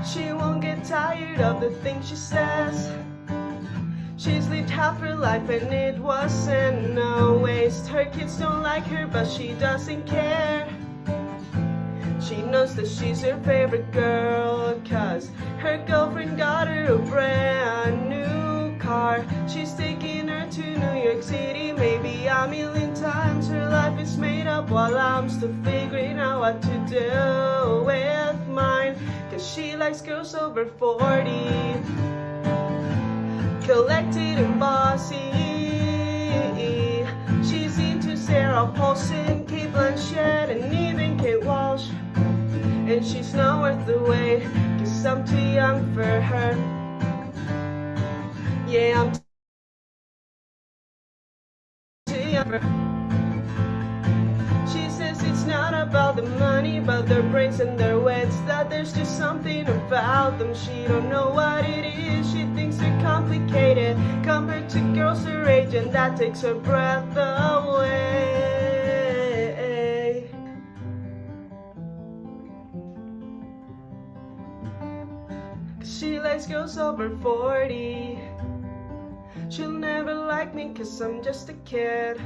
She won't get tired of the things she says. She's lived half her life and it wasn't a waste. Her kids don't like her, but she doesn't care. She knows that she's her favorite girl, 'cause her girlfriend got her a brand new car. She's taking her to New York City maybe 1,000,000 times. Her life is made up while I'm still figuring out what to do with mine. 'Cause she likes girls over 40, collected and bossy. She's into Sarah Paulson, Kate Blanchett, and even Kate Walsh. And and she's not worth the wait, 'cause I'm too young for her. Yeah, I'm too young for her. She says it's not about the money, but their brains and their wits, that there's just something about them. She don't know what it is, she thinks they're complicated compared to girls her age, and that takes her breath away. 'Cause she likes girls over 40. She'll never like me 'cause I'm just a kid,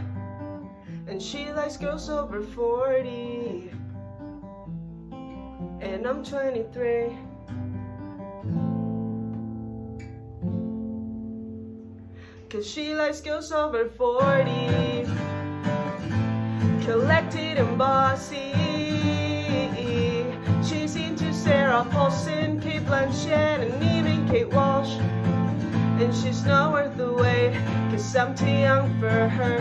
and she likes girls over 40, and I'm 23. Cause she likes girls over 40, collected and bossy. She's into Sarah Paulson, Kate Blanchett, and even Kate Walsh, and she's not worth the wait, 'cause I'm too young for her.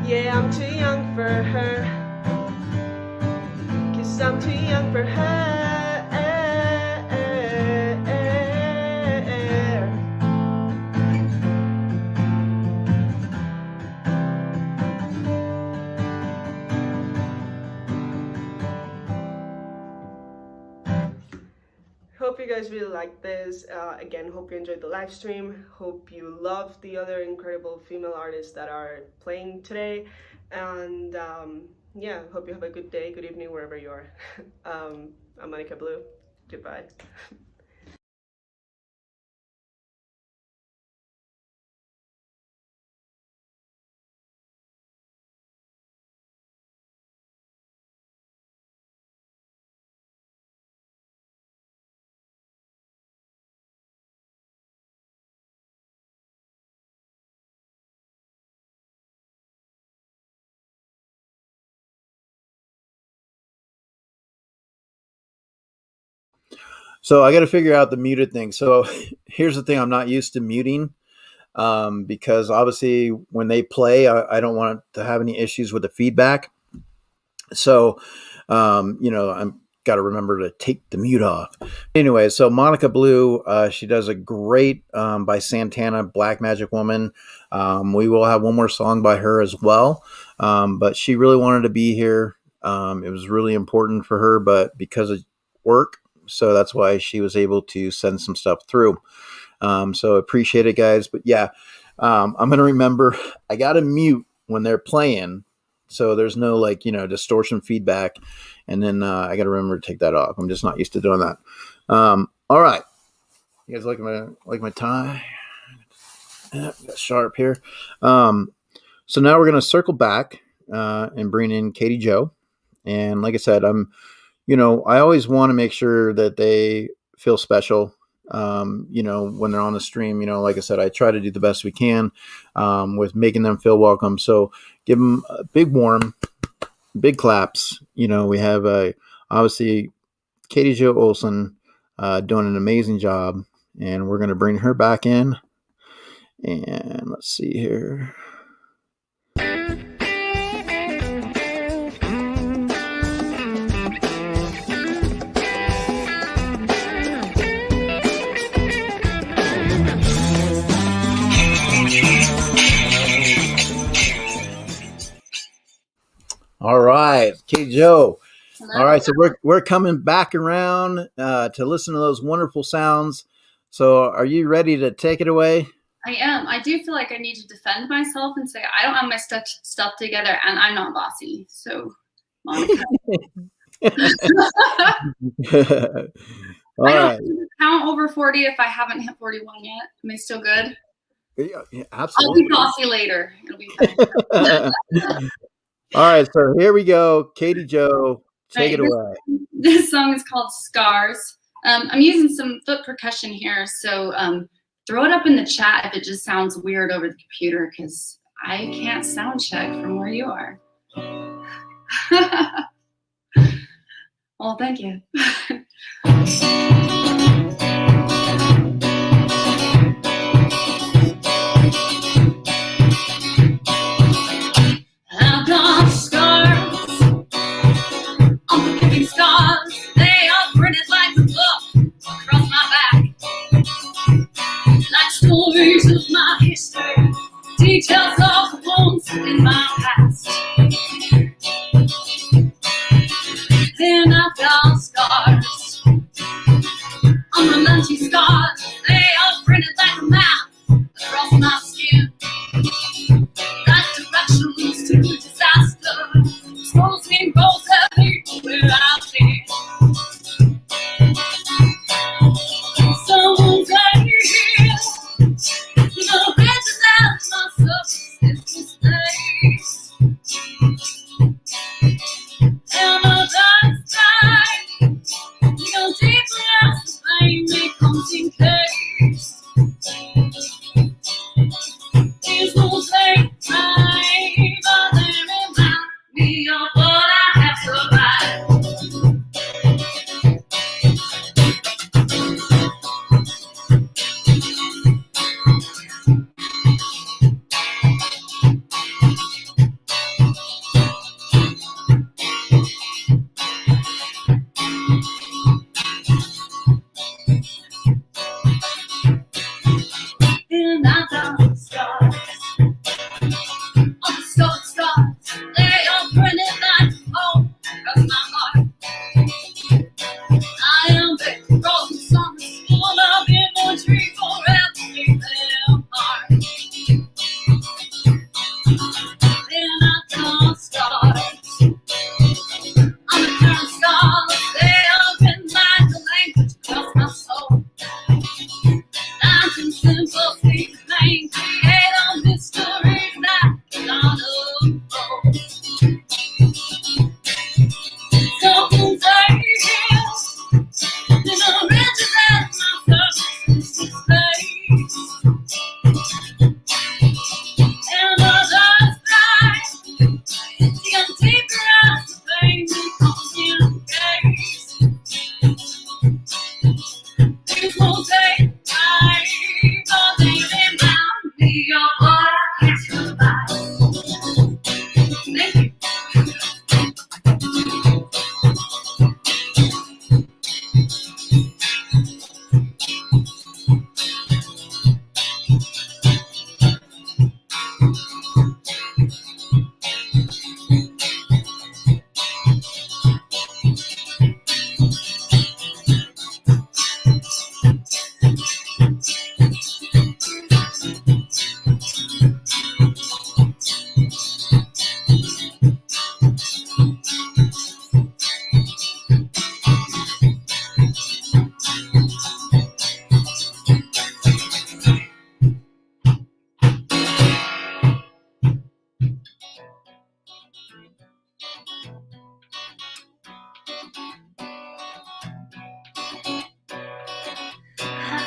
Yeah, I'm too young for her, 'cause I'm too young for her. Hope you guys really liked this. Again, hope you enjoyed the live stream. Hope you love the other incredible female artists that are playing today. And yeah, hope you have a good day, good evening, wherever you are. I'm Monica Blue. Goodbye. So I got to figure out the muted thing. So here's the thing: I'm not used to muting because obviously when they play, I don't want to have any issues with the feedback. So I'm got to remember to take the mute off. Anyway, so Monica Blue, she does a great by Santana, Black Magic Woman. We will have one more song by her as well, but she really wanted to be here. It was really important for her, but because of work, so that's why she was able to send some stuff through. So appreciate it, guys. But yeah, I'm going to remember I got to mute when they're playing, so there's no distortion feedback. And then I got to remember to take that off. I'm just not used to doing that. All right. You guys like my tie? Yeah, got sharp here. So now we're going to circle back and bring in Katie Joe. And like I said, I always want to make sure that they feel special, when they're on the stream. Like I said, I try to do the best we can with making them feel welcome. So give them a big claps. We have obviously Katie Joe OLSEN doing an amazing job, and we're going to bring her back in. And let's see here. All right, Katie Joe. Hello. All right, so we're coming back around to listen to those wonderful sounds. So are you ready to take it away? I am. I do feel like I need to defend myself and say I don't have my stuff together, and I'm not bossy. So, Monica. All I right. don't count over 40 if I haven't hit 41 yet. Am I still good? Yeah, absolutely. I'll be bossy later. It'll be fine. All right, so here we go. Katie Joe, take it away. This song is called Scars. I'm using some foot percussion here, so throw it up in the chat if it just sounds weird over the computer, because I can't sound check from where you are. Well, thank you. I've got scars on the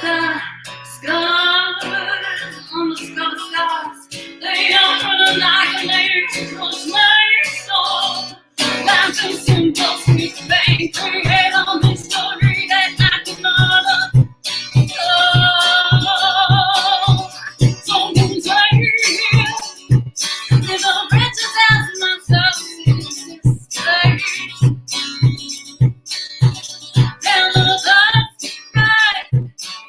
the scars on the scarlet scars. They are running like a lake across my soul. That's a simple sweet thing. Create a mystery that I cannot oh, so you take there's a riches as myself in this place. And the dust right,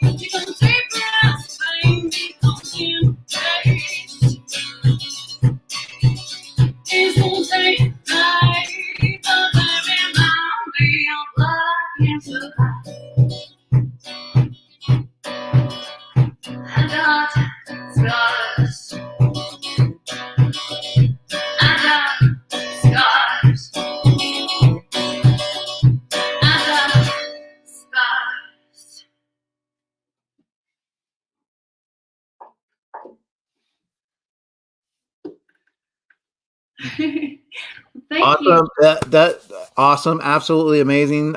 you can take breath, baby, don't you taste. It's gonna take life, but baby, I'll be your blood and survive. I got scars. I got scars. I got scars. Thank you. Awesome. That awesome. Absolutely amazing.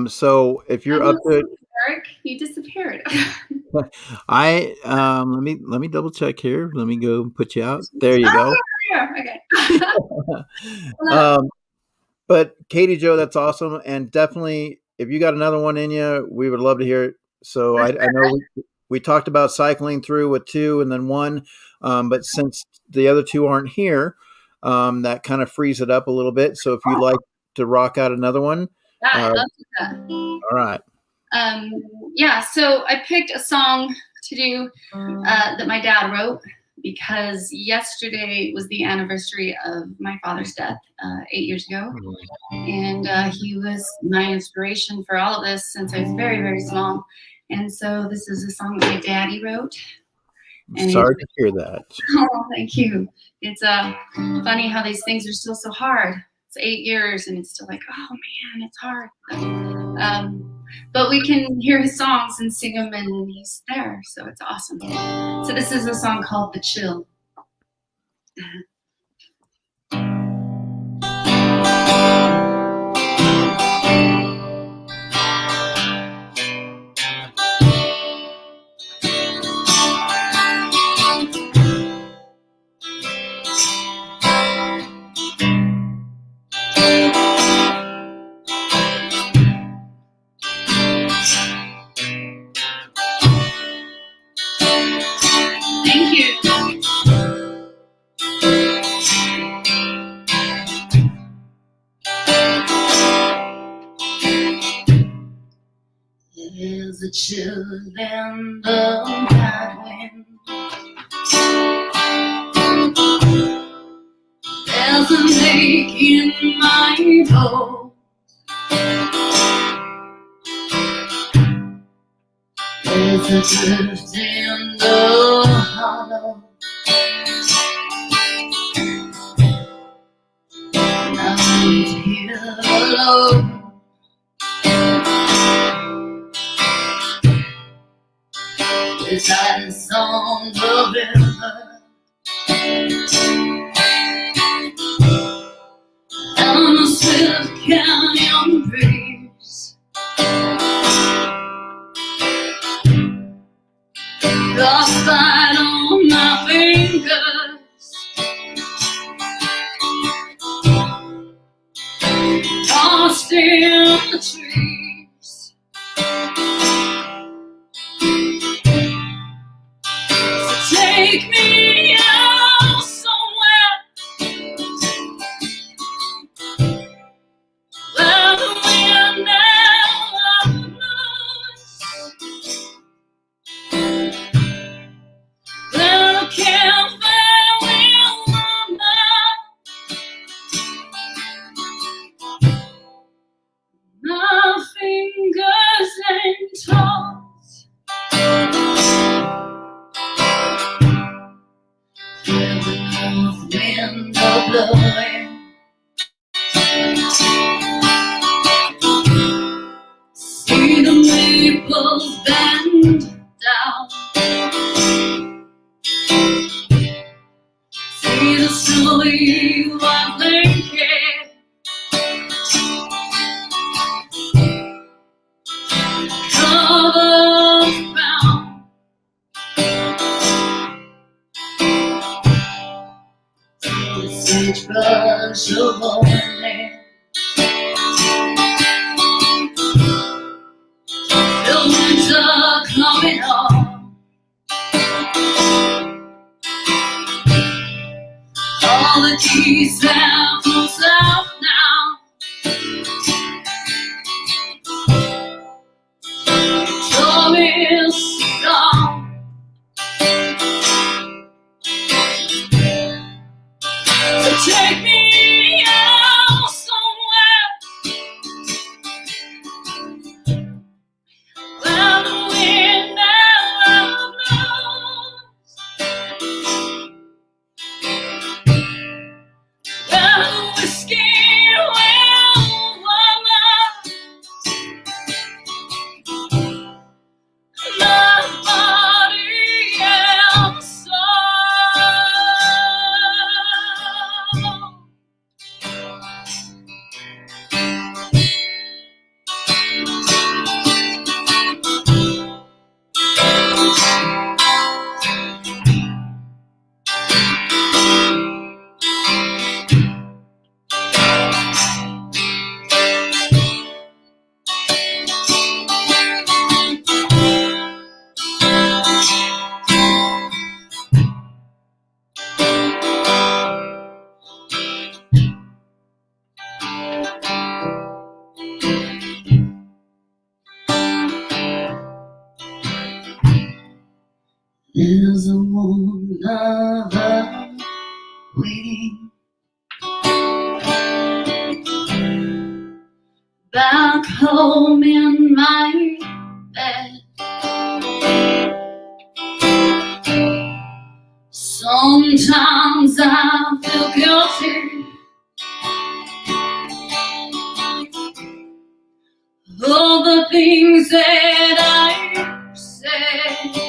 So if you're up to it, Eric, you disappeared. let me double check here. Let me go put you out. There you go. Okay. But Katie Jo, that's awesome, and definitely if you got another one in you, we would love to hear it. So I know we talked about cycling through with 2 and then 1, but since the other 2 aren't here, that kind of frees it up a little bit. So if you'd like to rock out another one, Yeah, I love that. all right. Yeah, so I picked a song to do that my dad wrote because yesterday was the anniversary of my father's death 8 years ago. And he was my inspiration for all of this since I was very, very small. And so this is a song that my daddy wrote. And Sorry to hear that. Oh, thank you. It's funny how these things are still so hard. It's 8 years and it's still like, oh man, it's hard. But we can hear his songs and sing them and he's there. So it's awesome. So this is a song called The Chill. Thank you. There's a chill in the night wind. There's an ache in my bones. There's a drift in the hollow. And I'm here alone. Beside us on the river, on a swift canyon breeze, frostbite on my fingers, lost in the trees. Take me out somewhere where the wind never blows, where the campfire will warm my fingers and toes. Feel the north wind blowing, see the maples bend down, see the snowy white blanket cover the ground. so lonely. The winter coming on. All the keys have closed out now. Joy is gone. So take me out somewhere where the wind never blows, where the whiskey will warm up my body and soul. There's a warm lover waiting back home in my bed. Sometimes I feel guilty of the things that I said.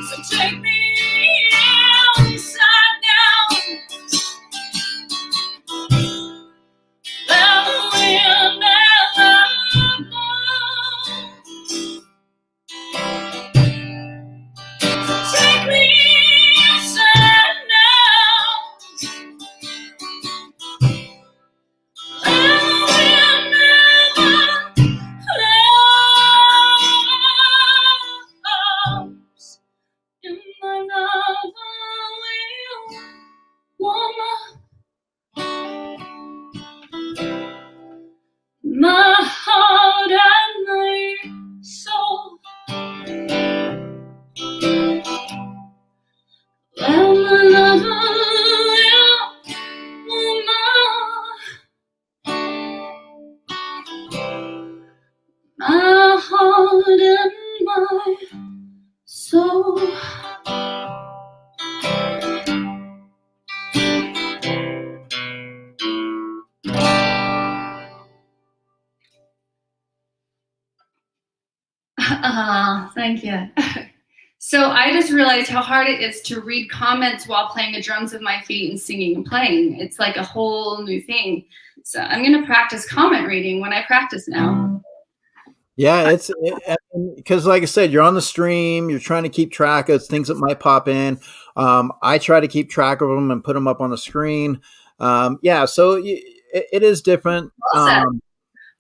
So take me inside now, where the wind never blows. Take me inside now, where the wind never blows. And my love will warm up my heart and my soul. Well, my love will warm up my heart and my soul. Thank you. So I just realized how hard it is to read comments while playing the drums with my feet and singing and playing. It's like a whole new thing. So I'm going to practice comment reading when I practice now. Yeah, it's because, like I said, you're on the stream. You're trying to keep track of things that might pop in. I try to keep track of them and put them up on the screen. Yeah, so it is different.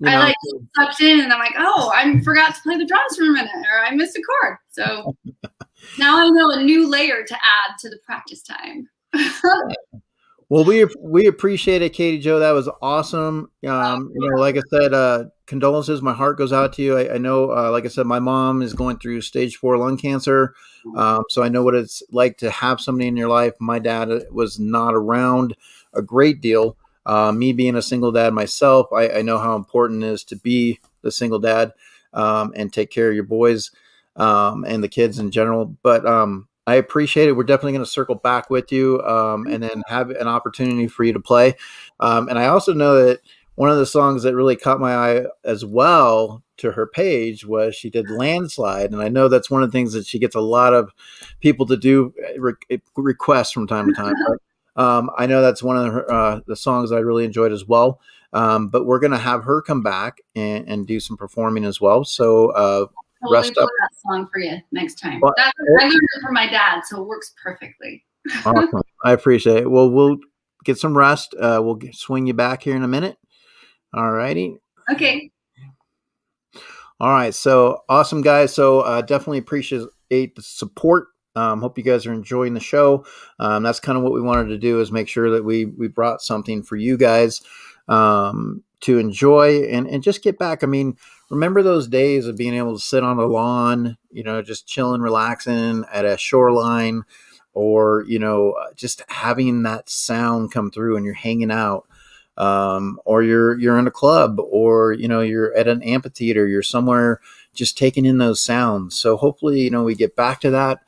I like sucked in and I'm like, oh, I forgot to play the drums for a minute, or I missed a chord. So now I know a new layer to add to the practice time. Well, we appreciate it, Katie Jo. That was awesome. Like I said, condolences. My heart goes out to you. I know, like I said, my mom is going through stage 4 lung cancer. So I know what it's like to have somebody in your life. My dad was not around a great deal. Me being a single dad myself, I know how important it is to be the single dad and take care of your boys and the kids in general. But I appreciate it. We're definitely going to circle back with you and then have an opportunity for you to play. And I also know that one of the songs that really caught my eye as well to her page was she did Landslide. And I know that's one of the things that she gets a lot of people to do requests from time to time. But I know that's one of the songs I really enjoyed as well. But we're going to have her come back and do some performing as well. So rest up. That song for you next time. Well, I learned it from my dad, so it works perfectly. Awesome. I appreciate it. Well, we'll get some rest. We'll swing you back here in a minute. All righty. Okay. All right. So awesome, guys. So definitely appreciate the support. Hope you guys are enjoying the show. That's kind of what we wanted to do, is make sure that we brought something for you guys to enjoy and just get back. I mean, remember those days of being able to sit on the lawn, just chilling, relaxing at a shoreline, or just having that sound come through and you're hanging out, or you're in a club, or you're at an amphitheater, you're somewhere just taking in those sounds. So hopefully we get back to that.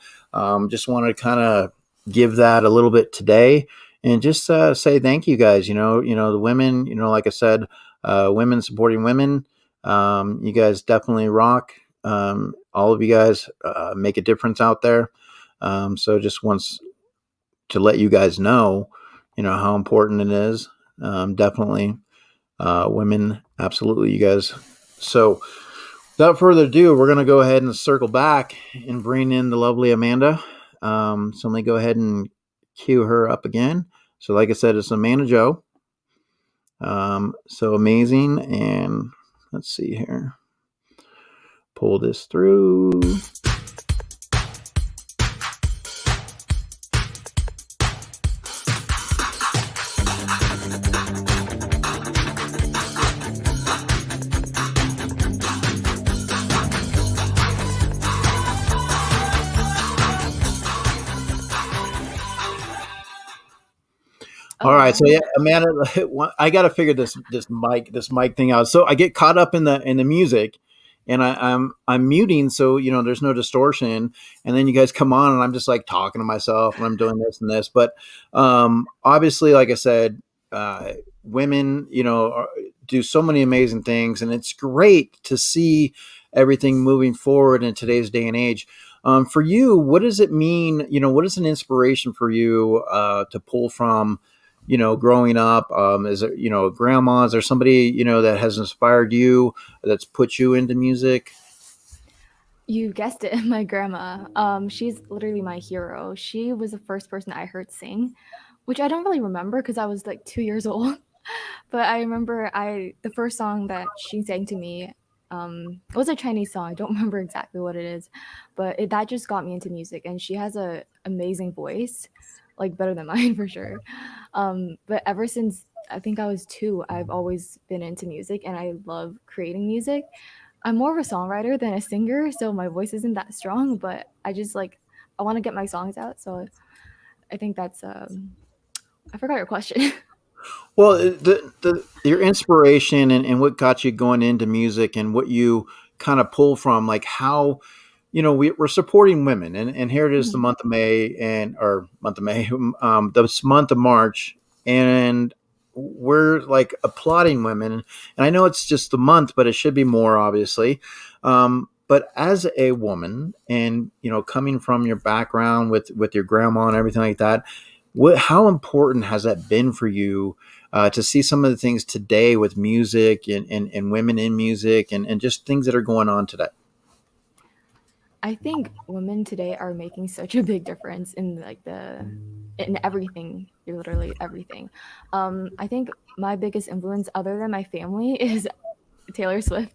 Just want to kind of give that a little bit today, and just say thank you guys. The women, like I said, women supporting women. You guys definitely rock. All of you guys make a difference out there. So just wants to let you guys know, how important it is. Definitely, women, absolutely, you guys. So without further ado, we're going to go ahead and circle back and bring in the lovely Amanda. So let me go ahead and cue her up again. So like I said, it's Amanda Joe. So amazing. And let's see here. Pull this through. All right, so yeah, Amanda, I got to figure this mic thing out. So I get caught up in the music, and I'm muting, so there's no distortion. And then you guys come on, and I'm just like talking to myself, and I'm doing this and this. But obviously, like I said, women, do so many amazing things, and it's great to see everything moving forward in today's day and age. For you, what does it mean? What is an inspiration for you to pull from? Growing up, is it, grandmas or somebody, that has inspired you, that's put you into music? You guessed it, my grandma. She's literally my hero. She was the first person I heard sing, which I don't really remember because I was like 2 years old. But I remember the first song that she sang to me, it was a Chinese song. I don't remember exactly what it is, but that just got me into music. And she has a amazing voice, like better than mine for sure. But ever since I think I was 2, I've always been into music, and I love creating music. I'm more of a songwriter than a singer, so my voice isn't that strong, but I want to get my songs out. So I think that's I forgot your question. Well, your inspiration and what got you going into music, and what you kind of pull from, like how, we're supporting women, and here it is, the month of May, this month of March, and we're like applauding women. And I know it's just the month, but it should be more, obviously. But as a woman, and coming from your background with your grandma and everything like that, how important has that been for you to see some of the things today with music, and women in music, and just things that are going on today? I think women today are making such a big difference in in everything, literally everything. I think my biggest influence, other than my family, is Taylor Swift.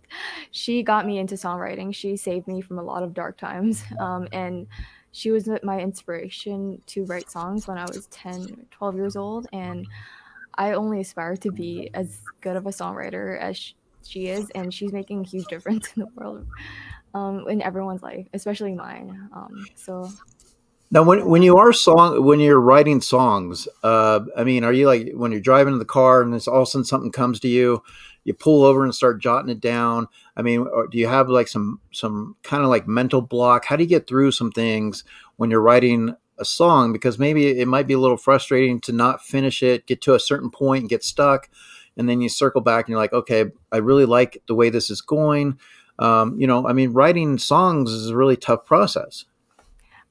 She got me into songwriting. She saved me from a lot of dark times. And she was my inspiration to write songs when I was 10, 12 years old. And I only aspire to be as good of a songwriter as she is. And she's making a huge difference in the world, in everyone's life, especially mine. Now, when you're writing songs, I mean, are you like, when you're driving in the car and it's all of a sudden something comes to you, you pull over and start jotting it down? I mean, or do you have like some kind of like mental block? How do you get through some things when you're writing a song? Because maybe it might be a little frustrating to not finish it, get to a certain point and get stuck, and then you circle back and you're like, okay, I really like the way this is going. I mean, writing songs is a really tough process.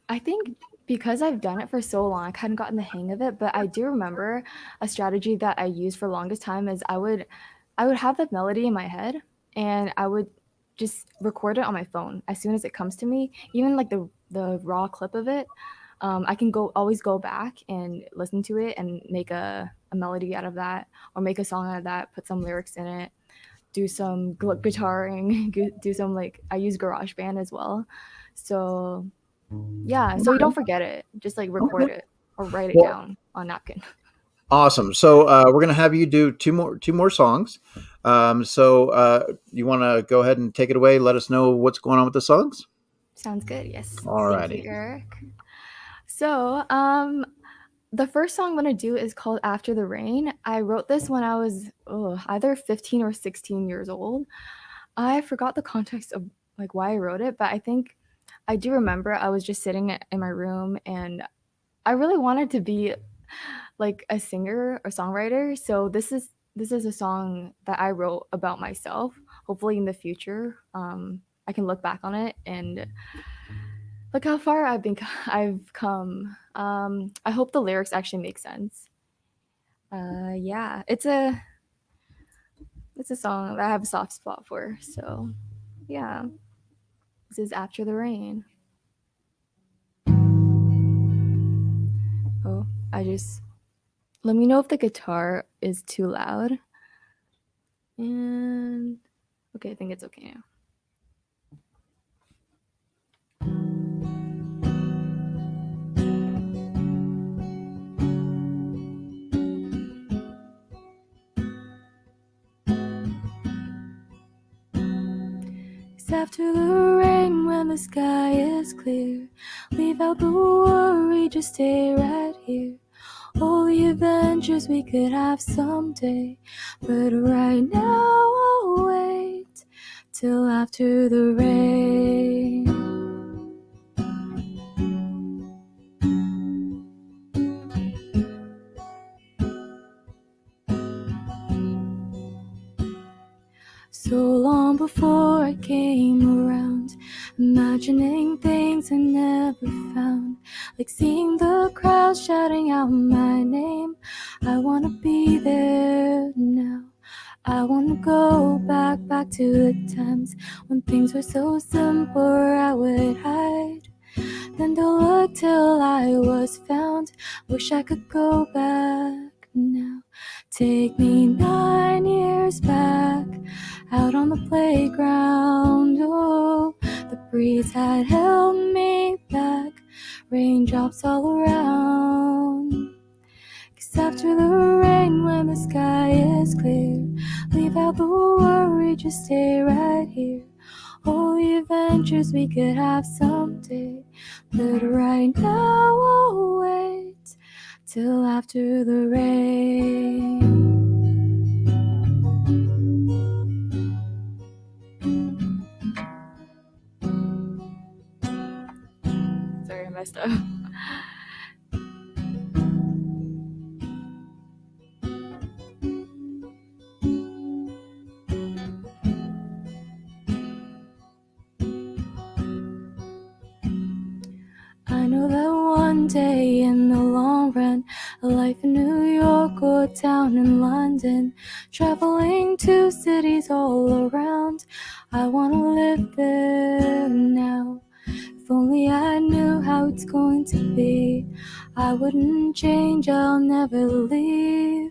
I think because I've done it for so long, I kind of gotten the hang of it. But I do remember a strategy that I used for the longest time is I would have the melody in my head, and I would just record it on my phone as soon as it comes to me, even like the raw clip of it. I can always go back and listen to it and make a melody out of that, or make a song out of that, put some lyrics in it, do some guitaring, do some I use GarageBand as well. So yeah, so you don't forget it. Just record it or write it Well, down on napkin. awesome. So we're gonna have you do two more songs. You want to go ahead and take it away? Let us know what's going on with the songs. Sounds good. Yes. Alrighty. Thank you, Eric. So the first song I'm gonna do is called "After the Rain." I wrote this when I was either 15 or 16 years old. I forgot the context of why I wrote it, but I think I do remember I was just sitting in my room and I really wanted to be a singer or songwriter. So this is a song that I wrote about myself. Hopefully in the future, I can look back on it and look how far I've come. I hope the lyrics actually make sense. Yeah, it's a song that I have a soft spot for. So yeah, this is After the Rain. Oh, let me know if the guitar is too loud. And okay, I think it's okay now. It's after the rain when the sky is clear. Leave out the worry, just stay right here. All the adventures we could have someday, but right now I'll wait till after the rain. So long before I came around, imagining things I never found, like seeing the crowd shouting out my name. I wanna be there now. I wanna go back to the times when things were so simple, I would hide. Then to look till I was found. Wish I could go back now. Take me 9 years back, out on the playground. Oh, the breeze had held me back, raindrops all around. 'Cause after the rain, when the sky is clear, leave out the worry, just stay right here. All the adventures we could have someday, but right now I'll wait till after the rain. Sorry, I messed up. I know that one day in the long run, a life in New York or down in London, traveling to cities all around, I wanna live there now. If only I knew how it's going to be, I wouldn't change, I'll never leave.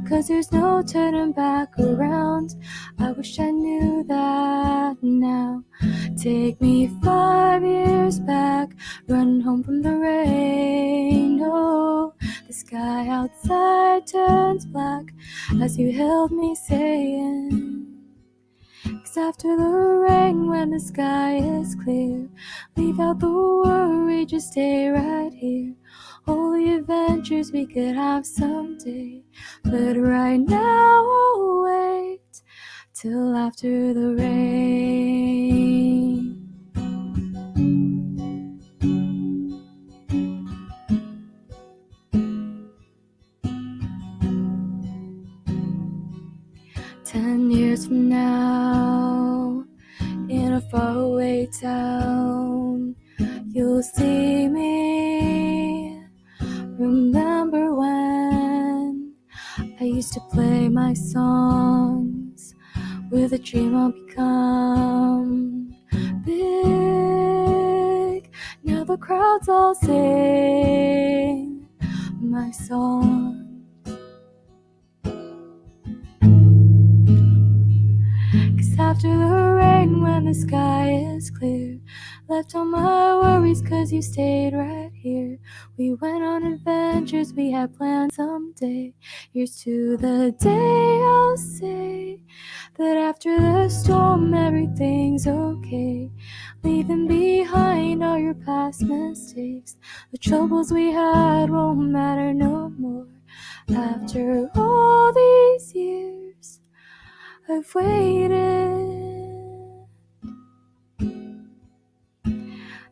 'Cause there's no turning back around, I wish I knew that now. Take me 5 years back, running home from the rain. Oh, the sky outside turns black as you held me saying, 'cause after the rain, when the sky is clear, leave out the worry, just stay right here. All the adventures we could have someday, but right now I'll wait till after the rain. "10 years from now, in a faraway town, you'll see me. Remember when I used to play my songs with a dream I'll become big. Now the the crowds all sing my song. 'Cause after the rain, when the sky is clear, left all my worries 'cause you stayed right here. We went on adventures, we had plans someday. Here's to the day I'll say that after the storm everything's okay. Leaving behind all your past mistakes. The troubles we had won't matter no more. After all these years I've waited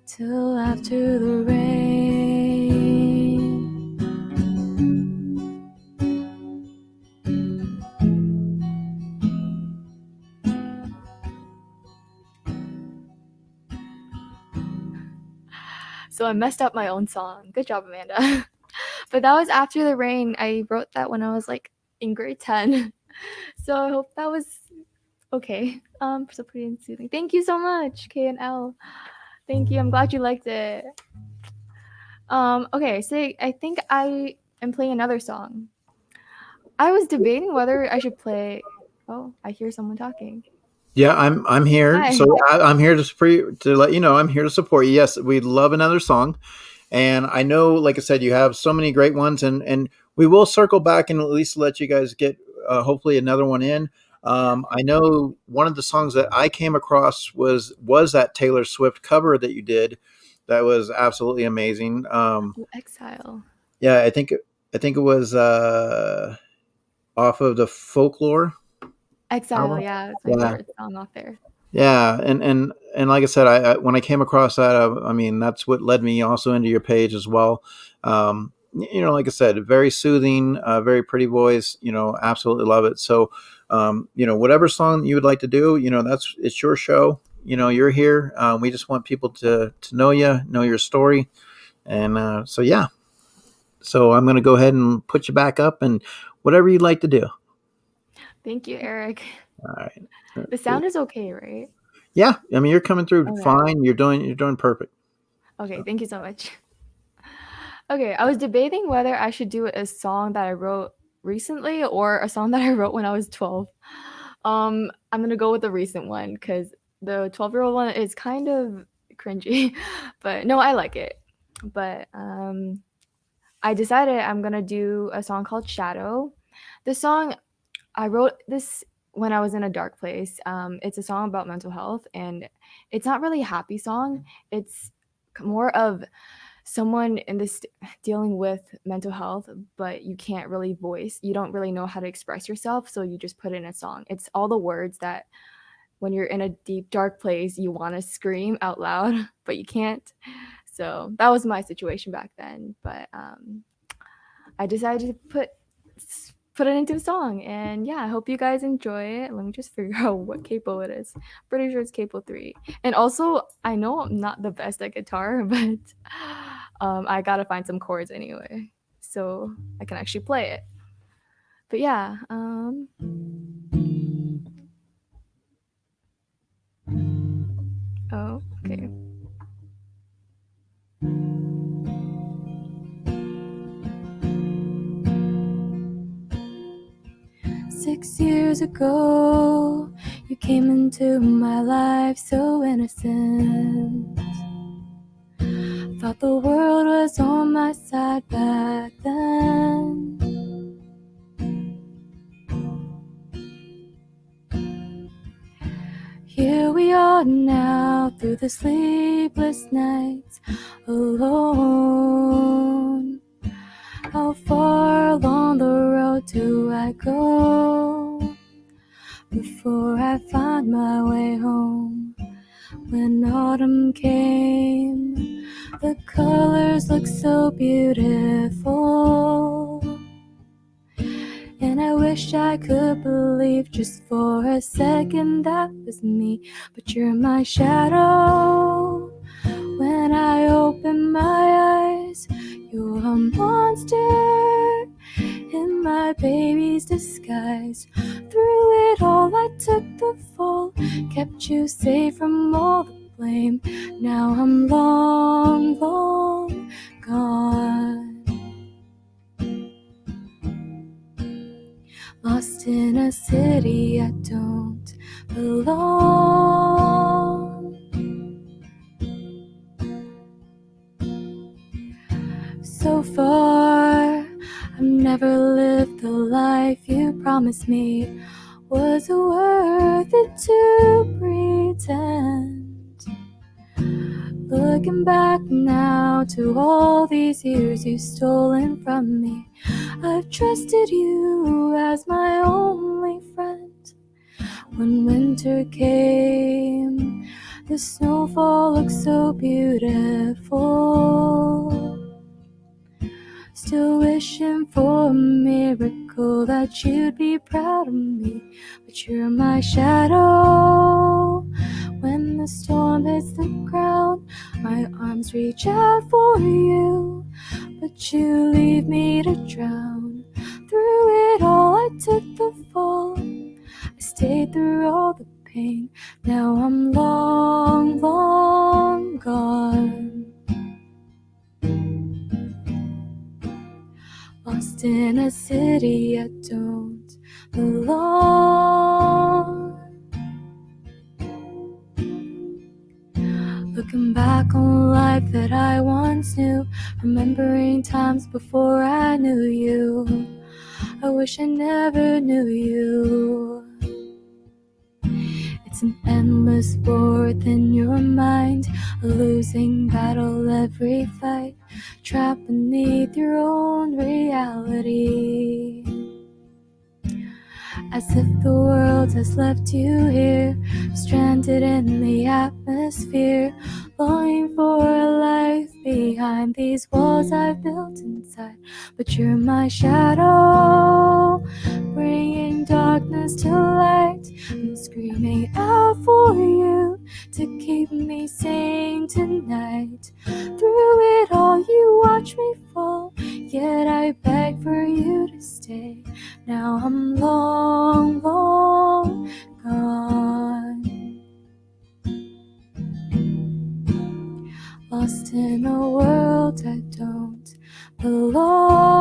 till after the rain. So I messed up my own song. Good job, Amanda. But that was After the Rain. I wrote that when I was like in grade 10. So I hope that was okay. So pretty and soothing. Thank you so much, K and L. Thank you. I'm glad you liked it. Okay, so I think I am playing another song. I was debating whether I should play. Oh, I hear someone talking. Yeah, I'm here. Hi. So I'm here to let you know I'm here to support you. Yes, we'd love another song. And I know, like I said, you have so many great ones, and we will circle back and at least let you guys get hopefully another one in. I know one of the songs that I came across was that Taylor Swift cover that you did. That was absolutely amazing. Exile. Yeah, I think it was off of the Folklore. Exile, album. yeah, it's my favorite song off there. Yeah, and like I said, I when I came across that, I mean, that's what led me also into your page as well. Like I said, very soothing, very pretty voice. Absolutely love it. So, whatever song you would like to do, it's your show. You're here. We just want people to know you, know your story, and so yeah. So I'm going to go ahead and put you back up, and whatever you'd like to do. Thank you, Eric. All right. The sound is okay, right? Yeah, I mean, you're coming through fine. You're doing perfect. Okay, thank you so much. Okay, I was debating whether I should do a song that I wrote recently or a song that I wrote when I was 12. I'm gonna go with the recent one because the 12-year-old one is kind of cringy, but no, I like it. But I decided I'm gonna do a song called Shadow. The song, I wrote this when I was in a dark place. It's a song about mental health, and it's not really a happy song. It's more of someone in this dealing with mental health, but you can't really voice. You don't really know how to express yourself, so you just put it in a song. It's all the words that when you're in a deep, dark place, you want to scream out loud, but you can't. So that was my situation back then. But I decided to put it into a song, and yeah, I hope you guys enjoy it. Let me just figure out what capo it is. Pretty sure it's capo 3. And also, I know I'm not the best at guitar, but I gotta find some chords anyway so I can actually play it. But yeah, oh, okay. Six years ago, you came into my life so innocent. Thought the world was on my side back then. Here we are now, through the sleepless nights, alone. How far along the road do I go before I find my way home? When autumn came, the colors look so beautiful, and I wish I could believe just for a second that was me. But you're my shadow. When I open my eyes, you're a monster in my baby's disguise. Through it all, I took the fall, kept you safe from all the flame. Now I'm long, long gone, lost in a city I don't belong. So far, I've never lived the life you promised me. Was it worth it to pretend? Looking back now to all these years you've stolen from me, I've trusted you as my only friend. When winter came, the snowfall looked so beautiful. Still wishing for a miracle, that you'd be proud of me. But you're my shadow. When the storm hits the ground, my arms reach out for you, but you leave me to drown. Through it all, I took the fall. I stayed through all the pain. Now I'm long, long gone, lost in a city I don't belong. Looking back on life that I once knew, remembering times before I knew you. I wish I never knew you. It's an endless war within your mind, a losing battle every fight, trapped beneath your own reality. As if the world has left you here, stranded in the atmosphere, longing for a life behind these walls I've built inside. But you're my shadow, bringing darkness to light. I'm screaming out for you to keep me sane tonight. Through it all you watch me fall, yet I beg for you to stay. Now I'm long, long gone, lost in a world I don't belong.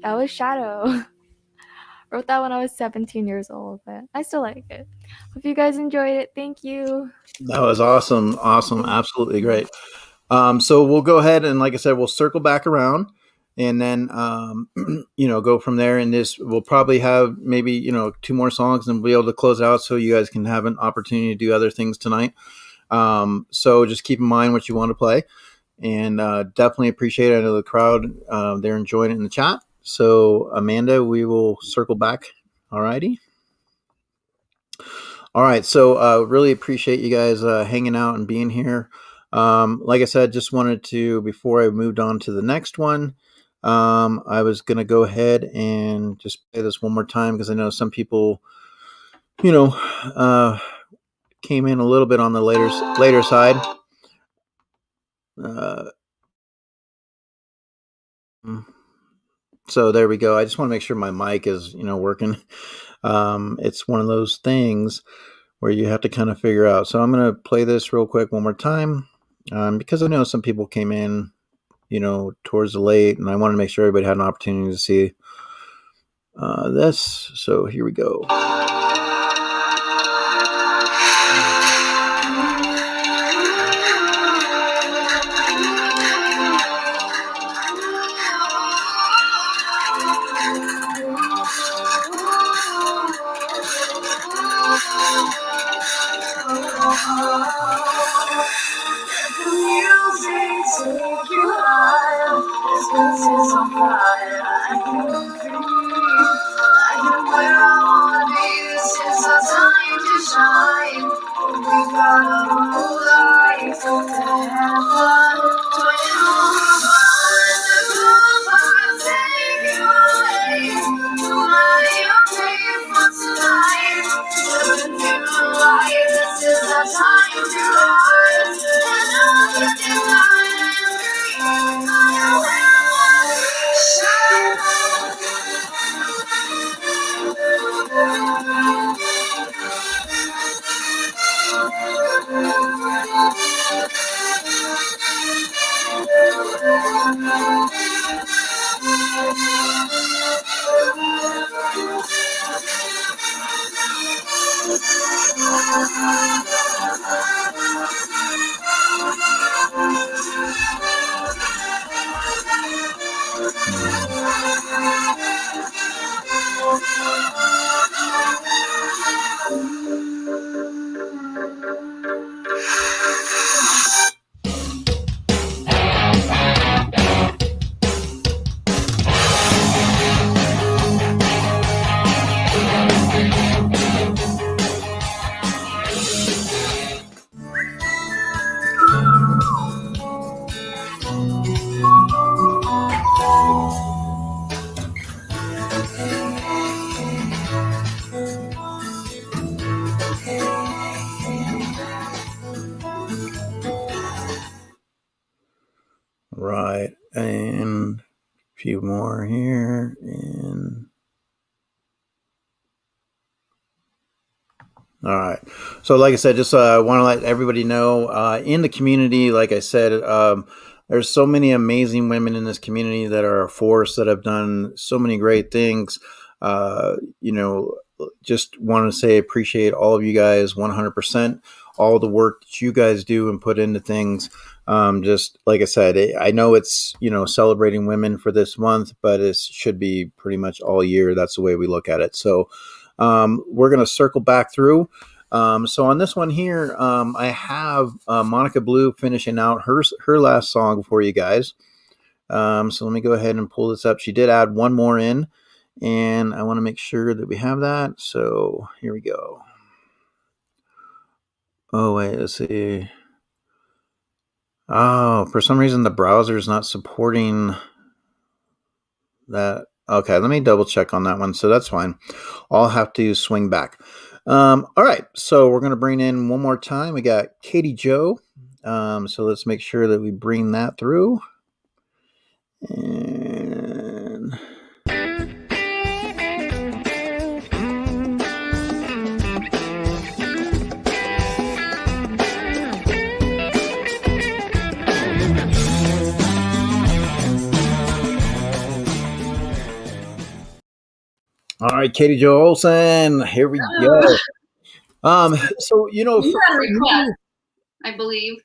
That was Shadow. Wrote that when I was 17 years old, but I still like it. Hope you guys enjoyed it. Thank you. That was awesome. Awesome. Absolutely great. So we'll go ahead and, like I said, we'll circle back around and then, go from there. And we'll probably have maybe, 2 more songs and we'll be able to close out so you guys can have an opportunity to do other things tonight. So just keep in mind what you want to play, and definitely appreciate it. I know the crowd, they're enjoying it in the chat. So Amanda, we will circle back. All righty. All right. So really appreciate you guys hanging out and being here. Like I said, just wanted to, before I moved on to the next one, I was going to go ahead and just play this one more time because I know some people, came in a little bit on the later side. So there we go. I just want to make sure my mic is, working. It's one of those things where you have to kind of figure out. So I'm going to play this real quick one more time because I know some people came in, towards the late, and I want to make sure everybody had an opportunity to see this. So here we go. This is the time to Right. And a few more here. And all right. So, like I said, just want to let everybody know in the community, like I said, there's so many amazing women in this community that are a force, that have done so many great things. You know, just want to say appreciate all of you guys 100%, all the work that you guys do and put into things. Just like I said, I know it's, you know, celebrating women for this month, but it should be pretty much all year. That's the way we look at it. So we're going to circle back through. So on this one here, I have Monica Blue finishing out her last song for you guys. So let me go ahead and pull this up. She did add one more in, and I want to make sure that we have that. So here we go. Oh, wait, let's see. Oh, for some reason the browser is not supporting that. Okay, let me double check on that one. So that's fine. I'll have to swing back. All right, so we're going to bring in one more time. We got Katie Joe. So let's make sure that we bring that through. And all right, Katie Joe Olsen, here we go. So, you know, You had a request, I believe.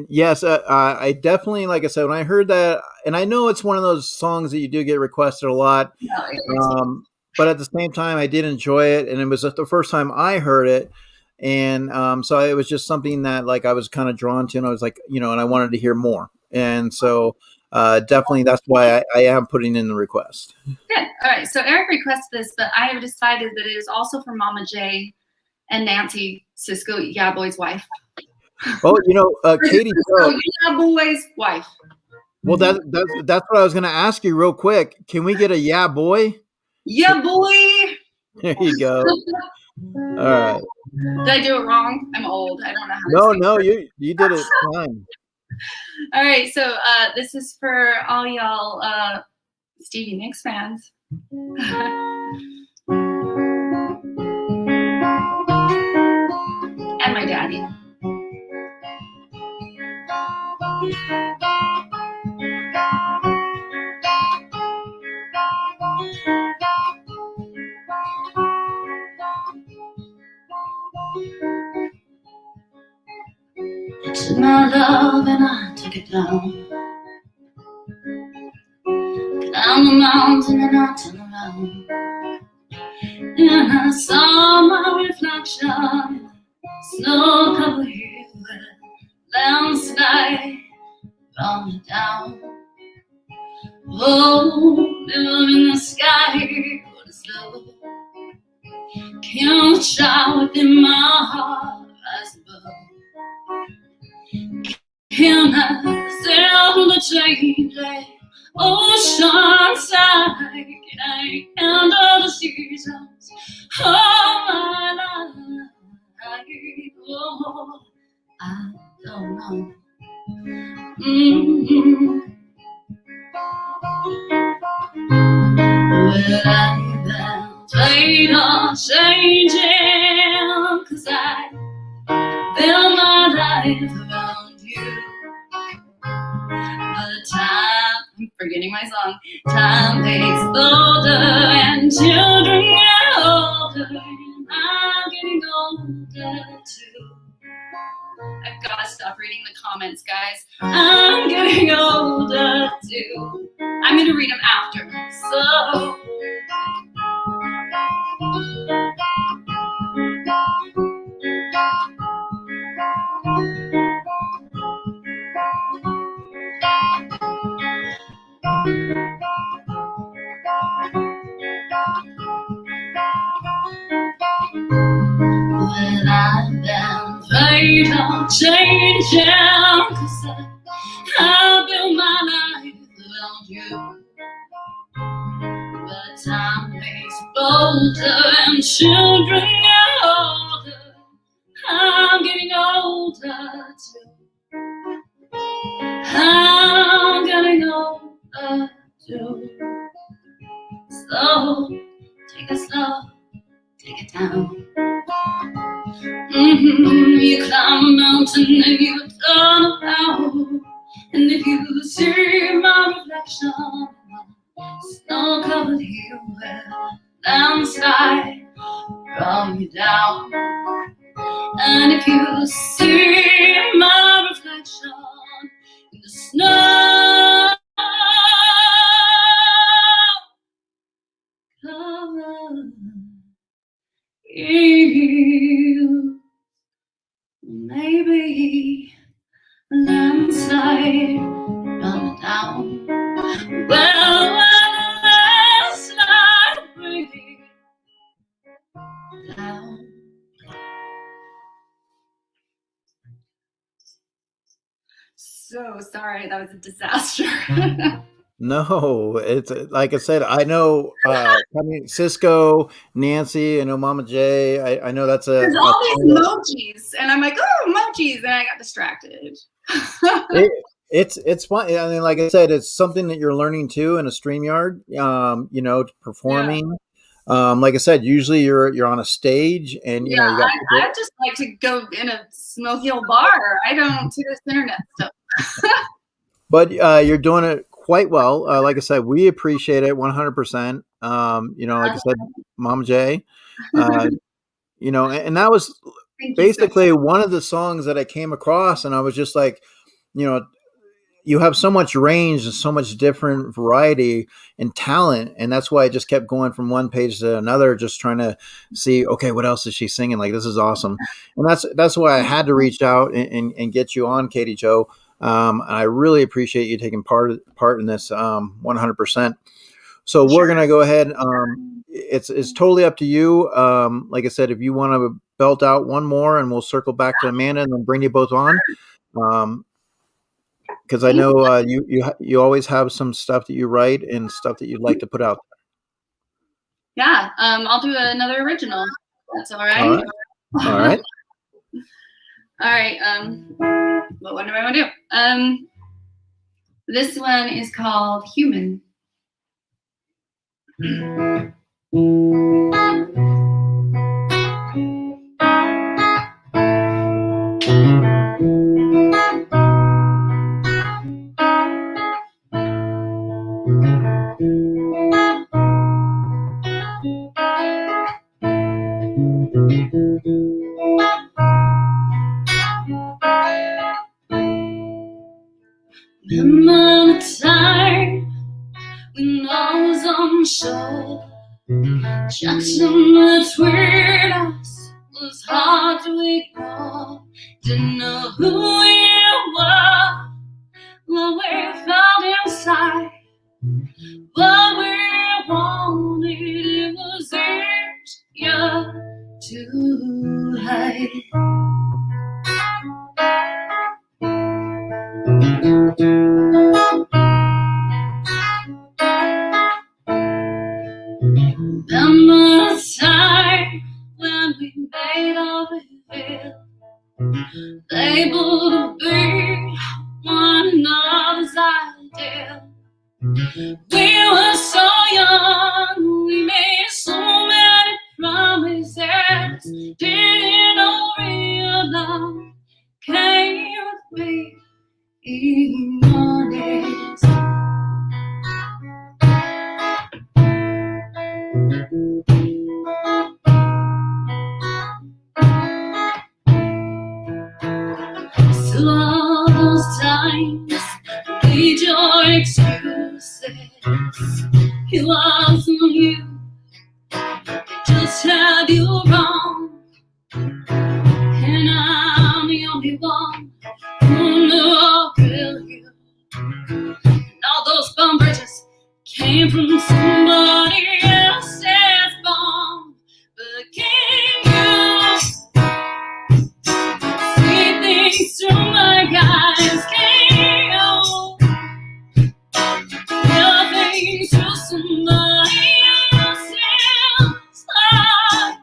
yes, I definitely, like I said, when I heard that, and I know it's one of those songs that you do get requested a lot, No, but at the same time, I did enjoy it, and it was the first time I heard it, and so it was just something that, like, I was kind of drawn to, and I was like, you know, and I wanted to hear more, and so definitely that's why I am putting in the request. good. All right. So Eric requested this, but I have decided that it is also for Mama J and Nancy Cisco, Yeah Boy's wife. Oh, you know, Katie Joe. Yeah Boy's wife. Well, that's what I was going to ask you real quick. Can we get a yeah boy? Yeah boy. There you go. All right. Did I do it wrong? I'm old. I don't know how to No, speak. you did it fine. All right. So this is for all y'all Stevie Nicks fans. And my daddy. Took my love and I took it down. Down the mountain and I turned around. And I saw my reflection in the snow-covered hill where landslide brought me down. Oh, live in the sky, what is love? Can't shout within my heart, rise above. Can I sail the changing ocean side? Can I handle the seasons of my life? Oh, I don't know. Will I then play on changing? 'Cause I build my life around you. But time Time gets older and children get older, and I'm getting older too. I've got to stop reading the comments, guys. I'm getting older too. I'm going to read them after. So, well, I've been afraid of changing, 'cause I built my life around you. But time makes older and children get older. I'm getting older too. I'm getting older too. Slow, take it slow, take it down. You climb a mountain and you turn around, and if you see my reflection, snow-covered hill where landslide brought me down. And if you see my reflection in the snow covered hill, maybe a landslide brought me down. Well, landslide bring me down. So sorry, that was a disaster. No, it's like I said, I know Cisco, Nancy, I know Mama J. I know that's There's all these emojis, and I'm like, oh, emojis, and I got distracted. It's fun. I mean, like I said, it's something that you're learning too in a StreamYard. Performing. Yeah. Like I said, usually you're on a stage, and you got. I just like to go in a smoky old bar. I don't do this internet stuff. But you're doing it quite well. Like I said, we appreciate it 100%. Like I said, Mama J, and that was basically one of the songs that I came across, and I was just like, you have so much range and so much different variety and talent, and that's why I just kept going from one page to another, just trying to see, okay, what else is she singing? Like, this is awesome, and that's why I had to reach out and get you on, Katie Jo. I really appreciate you taking part in this 100%. So we're gonna go ahead. It's totally up to you. Like I said, if you want to belt out one more, and we'll circle back to Amanda and then bring you both on. Because I know you always have some stuff that you write and stuff that you'd like to put out there. Yeah, I'll do another original. That's all right. All right. All right. What one do I want to do? This one is called Human. Remember the time when I was unsure, Jackson between us was hard to ignore. Didn't know who you were, what we felt inside, what we wanted. It was easier to hide. Remember the time when we made our reveal, able to be one another's ideal. We were so young, we made so many promises. Didn't know real love came with me, Monice. lines, plead your excuses. He loves you, they just have you wrong. And I'm the only one who knew I'll kill you. And all those bum bridges came from somebody else's bomb. But can you see things through my eyes? Can you feel things through somebody else's life?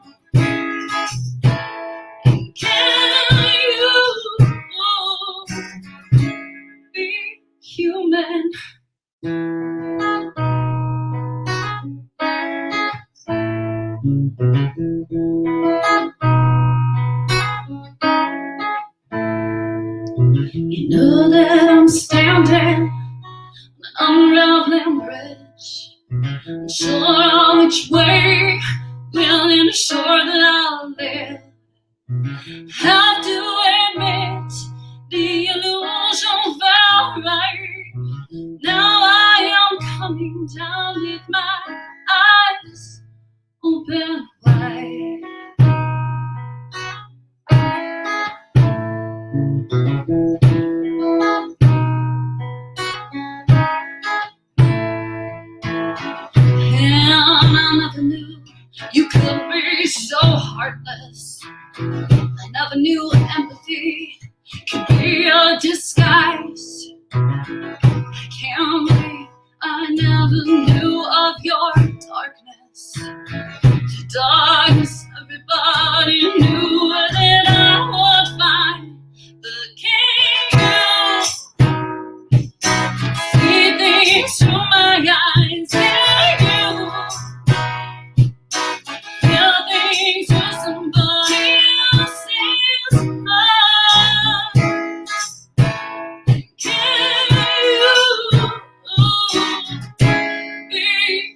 And can you be human? You know that I'm standing on an unraveling bridge, unsure which way, willing to shore that I'll live. Have to admit, the illusion felt right. Now I am coming down with my eyes open wide. And I never knew you could be so heartless. I never knew empathy could be a disguise. I can't believe I never knew of your darkness. The darkness everybody knew that I would find. But can you see things through my eyes? Can you feel things through somebody else's mind? Can you be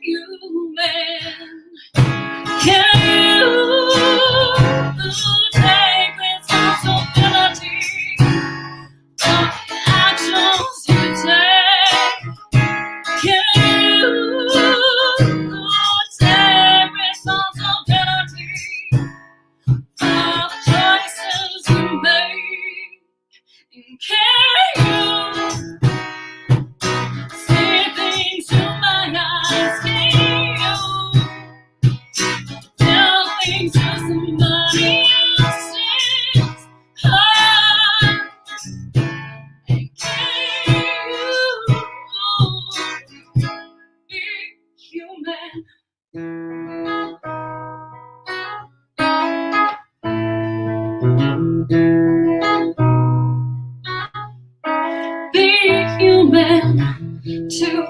human? Can you take responsibility for the actions you take? Can you take responsibility for the choices you make? And can you see things through my eyes? Can you tell things to somebody else's heart? And can you be human? Be human too.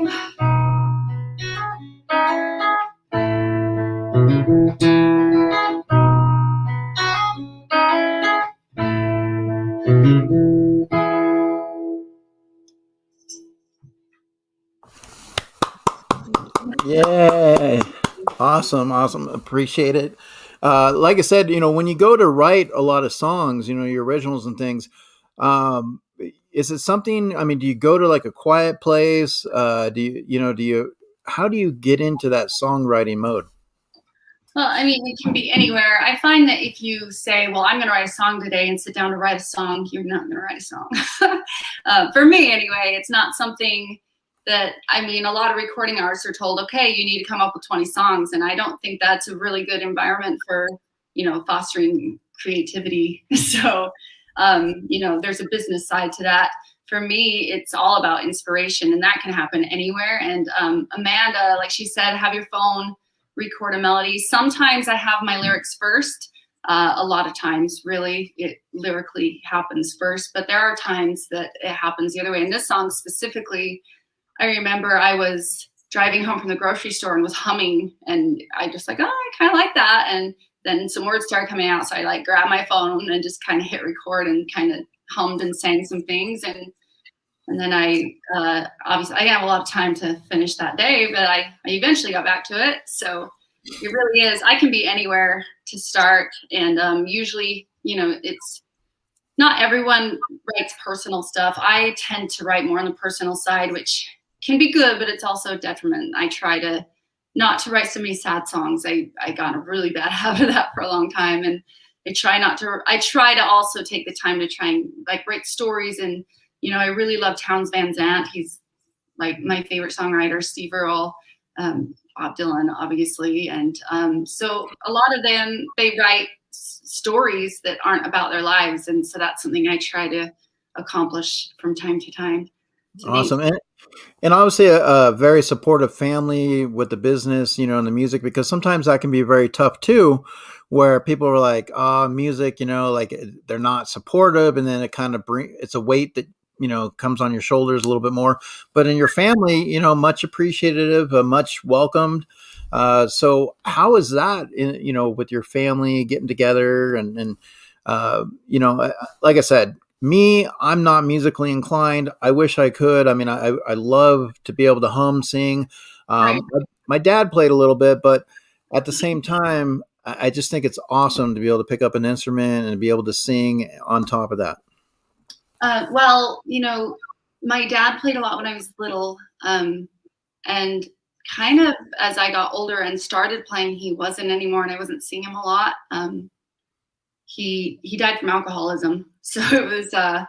Yeah. Awesome. Appreciate it. Like I said, when you go to write a lot of songs, your originals and things, is it something, do you go to like a quiet place? How do you get into that songwriting mode? Well, it can be anywhere. I find that if you say, well, I'm going to write a song today and sit down to write a song, you're not going to write a song. For me, anyway, it's not something that, a lot of recording artists are told, okay, you need to come up with 20 songs. And I don't think that's a really good environment for, fostering creativity. So, there's a business side to that. For me, it's all about inspiration, and that can happen anywhere. And Amanda, like she said, have your phone, record a melody. Sometimes I have my lyrics first. A lot of times, really, it lyrically happens first. But there are times that it happens the other way. And this song specifically, I remember I was driving home from the grocery store and was humming, and I just like, oh, I kind of like that. And then some words started coming out, so I like grabbed my phone and just kind of hit record and kind of hummed and sang some things. And then I obviously I didn't have a lot of time to finish that day, but I eventually got back to it. So it really is. I can be anywhere to start, and usually, it's not everyone writes personal stuff. I tend to write more on the personal side, which can be good, but it's also a detriment. I try to not to write so many sad songs. I got a really bad habit of that for a long time, and I try to also take the time to try and like write stories. And I really love Townes Van Zandt. He's like my favorite songwriter. Steve Earle, Bob Dylan, obviously, and so a lot of them, they write stories that aren't about their lives, and so that's something I try to accomplish from time to time. Awesome. And obviously a very supportive family with the business, and the music, because sometimes that can be very tough too, where people are like, music, like they're not supportive. And then it's a weight that, comes on your shoulders a little bit more, but in your family, much appreciative, much welcomed. So how is that, with your family getting together and like I said, I'm not musically inclined. I wish I could. I mean, I love to be able to hum, sing. Right. My dad played a little bit, but at the same time, I just think it's awesome to be able to pick up an instrument and be able to sing on top of that. Well, my dad played a lot when I was little, and kind of as I got older and started playing, he wasn't anymore, and I wasn't seeing him a lot. He died from alcoholism. So it was, I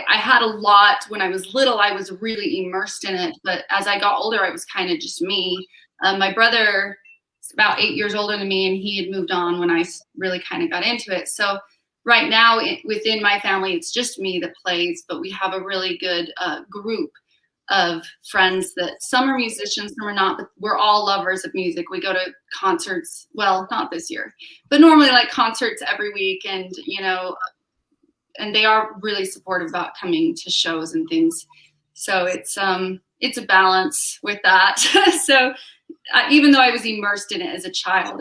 had a lot when I was little. I was really immersed in it. But as I got older, it was kind of just me. My brother is about 8 years older than me, and he had moved on when I really kind of got into it. So right now within my family, it's just me that plays, but we have a really good group of friends that some are musicians, some are not, but we're all lovers of music. We go to concerts, well, not this year, but normally like concerts every week. And, and they are really supportive about coming to shows and things. So it's a balance with that. So even though I was immersed in it as a child,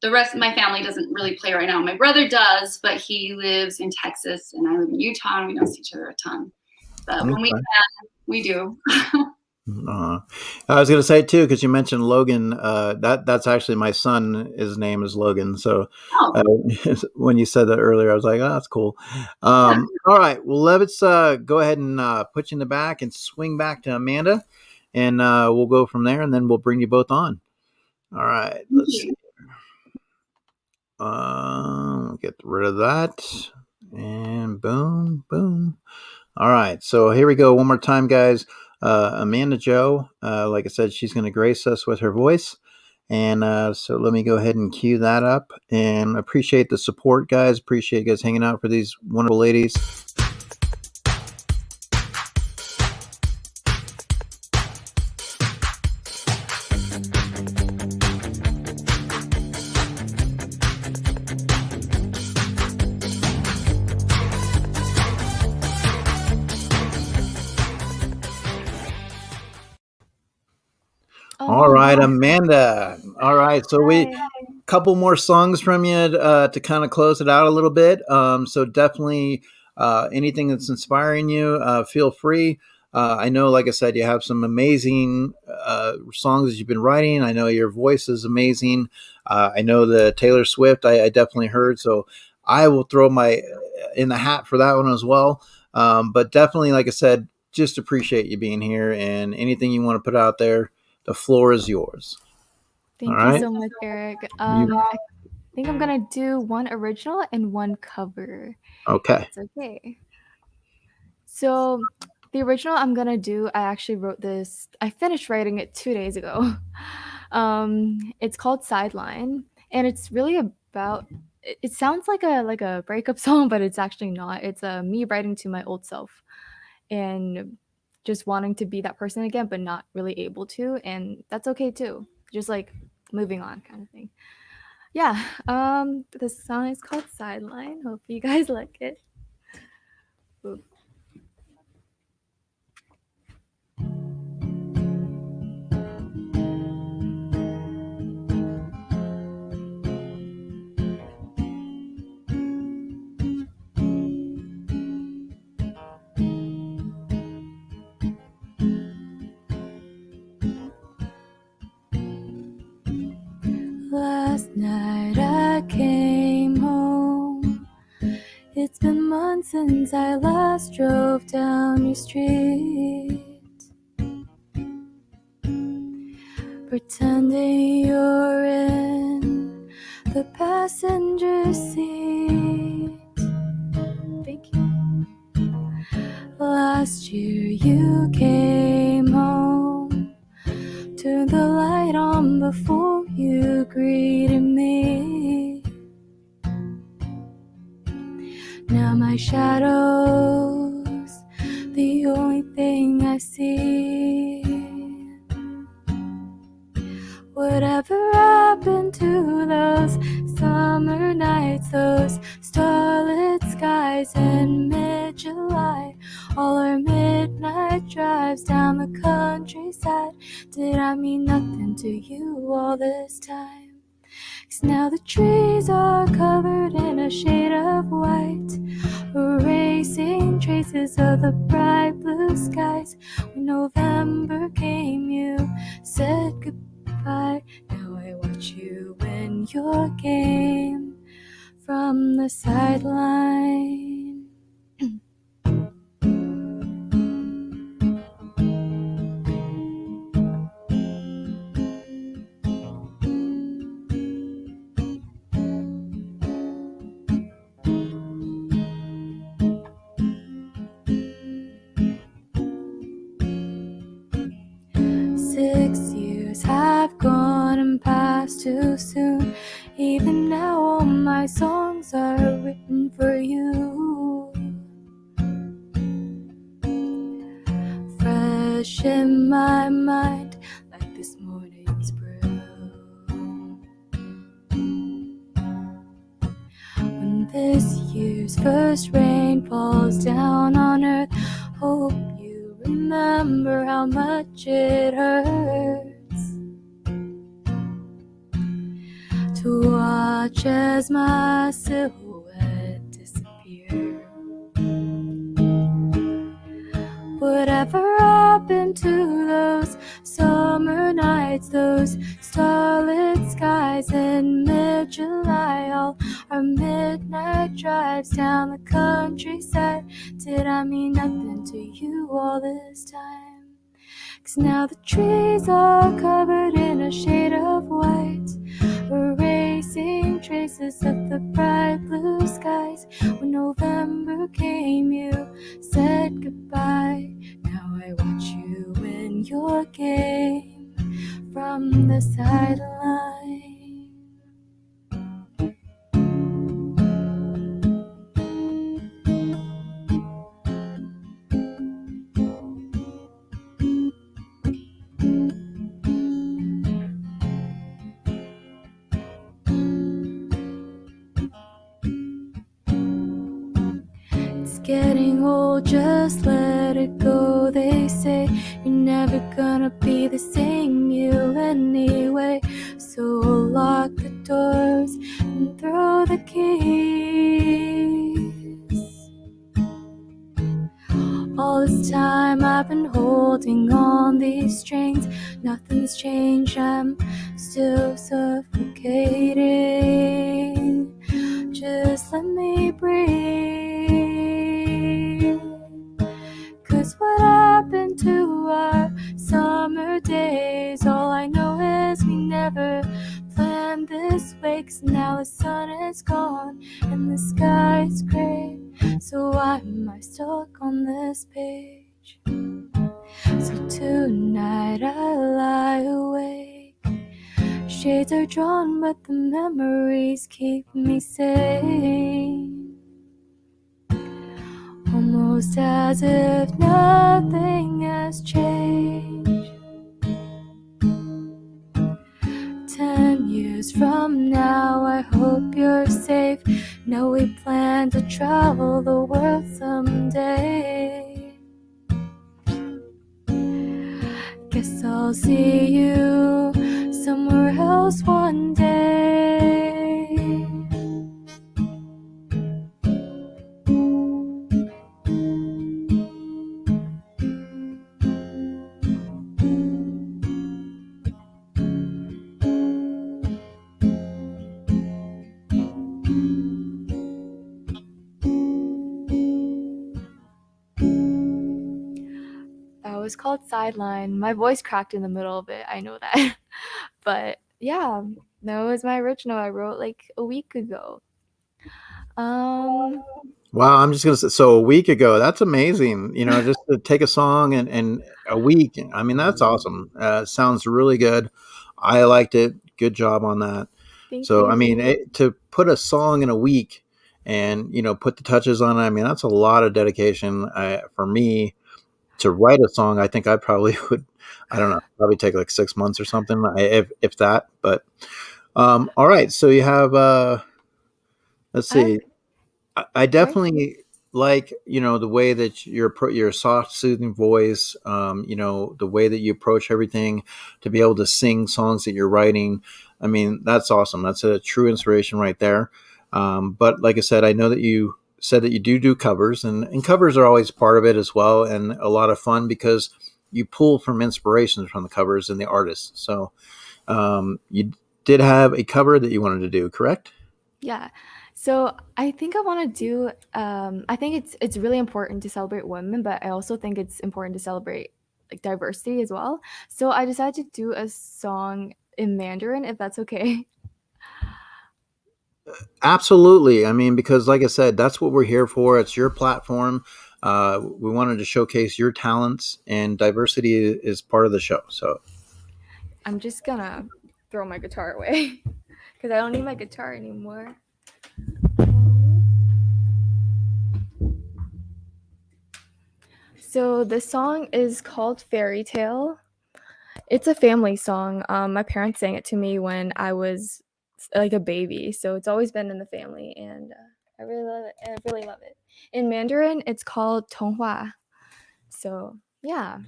the rest of my family doesn't really play right now. My brother does, but he lives in Texas and I live in Utah, and we don't see each other a ton. But when we can, we do. I was going to say too, because you mentioned Logan. That's actually my son. His name is Logan. So when you said that earlier, I was like, "Oh, that's cool." All right, well, let's go ahead and put you in the back and swing back to Amanda, and we'll go from there, and then we'll bring you both on. All right, let's see. Get rid of that, and boom, boom. All right, so here we go. One more time, guys. Amanda ZHOU, like I said, she's going to grace us with her voice. And so let me go ahead and cue that up. And appreciate the support, guys. Appreciate you guys hanging out for these wonderful ladies. All right, Amanda. All right, so we couple more songs from you to kind of close it out a little bit. So definitely anything that's inspiring you, feel free. I know, like I said, you have some amazing songs that you've been writing. I know your voice is amazing. I know the Taylor Swift I definitely heard, so I will throw my in the hat for that one as well. But definitely, like I said, just appreciate you being here, and anything you want to put out there, the floor is yours. Thank you so much, Eric. I think I'm going to do one original and one cover. Okay. It's okay. So the original I'm going to do, I actually wrote this. I finished writing it 2 days ago. It's called Sideline, and it's really about, it sounds like a breakup song, but it's actually not. It's me writing to my old self and just wanting to be that person again, but not really able to. And that's okay too. Just like moving on kind of thing. Yeah. This song is called Sideline. Hope you guys like it. Ooh. Last night I came home It's been months since I last drove down your street, pretending you're in the passenger seat. Thank you. Last year you came home, turned the light on before you greeted me. Now my shadow's the only thing I see. Whatever happened to those summer nights, those starlit skies in mid-July, all our midnight drives down the countryside? Did I mean nothing to you all this time? 'Cause now the trees are covered in a shade of white, erasing traces of the bright blue skies. When November came, you said goodbye. Now I watch you win your game from the sideline. Have gone and passed too soon. Even now all my songs are written for you. Fresh in my mind like this morning's brew. When this year's first rain falls down on earth, hope you remember how much it hurts to watch as my silhouette disappear. Whatever happened to those summer nights, those starlit skies in mid-July, all our midnight drives down the countryside? Did I mean nothing to you all this time? 'Cause now the trees are covered in a shade of white, erasing traces of the bright blue skies. When November came, you said goodbye. Now I watch you win your game from the sideline. Getting old, just let it go. They say you're never gonna be the same you anyway. So lock the doors and throw the keys. All this time I've been holding on these strings. Nothing's changed, I'm still suffocating. Just let me breathe. 'Cause what happened to our summer days? All I know is we never planned this way. 'Cause now the sun is gone and the sky is gray. So why am I stuck on this page? So tonight I lie awake. Shades are drawn but the memories keep me sane. Almost as if nothing has changed. 10 years from now, I hope you're safe. Know we plan to travel the world someday. Guess I'll see you somewhere else one day. was called Sideline. My voice cracked in the middle of it. I know that. But yeah, that was my original. I wrote like a week ago. Wow, I'm just gonna say, so a week ago, that's amazing. Just to take a song and a week. I mean, that's awesome. Sounds really good. I liked it. Good job on that. Thank So, I you. mean, to put a song in a week and put the touches on it. I mean, that's a lot of dedication. For me to write a song, I think I probably would. I don't know, probably take like 6 months or something, if that. But all right. So you have. Let's I have, see. I sorry? definitely like the way that your soft, soothing voice. The way that you approach everything, to be able to sing songs that you're writing. I mean, that's awesome. That's a true inspiration right there. But like I said, I know that you said that you do covers, and covers are always part of it as well, and a lot of fun because you pull from inspirations from the covers and the artists. So you did have a cover that you wanted to do, correct? Yeah. So I think I want to do. I think it's really important to celebrate women, but I also think it's important to celebrate like diversity as well. So I decided to do a song in Mandarin, if that's okay. Absolutely. I mean, because like I said, that's what we're here for. It's your platform. We wanted to showcase your talents, and diversity is part of the show. So I'm just gonna throw my guitar away because I don't need my guitar anymore. So the song is called Fairy Tale. It's a family song. My parents sang it to me when I was like a baby, so it's always been in the family, and I really love it. I really love it. In Mandarin, it's called Tonghua. So yeah,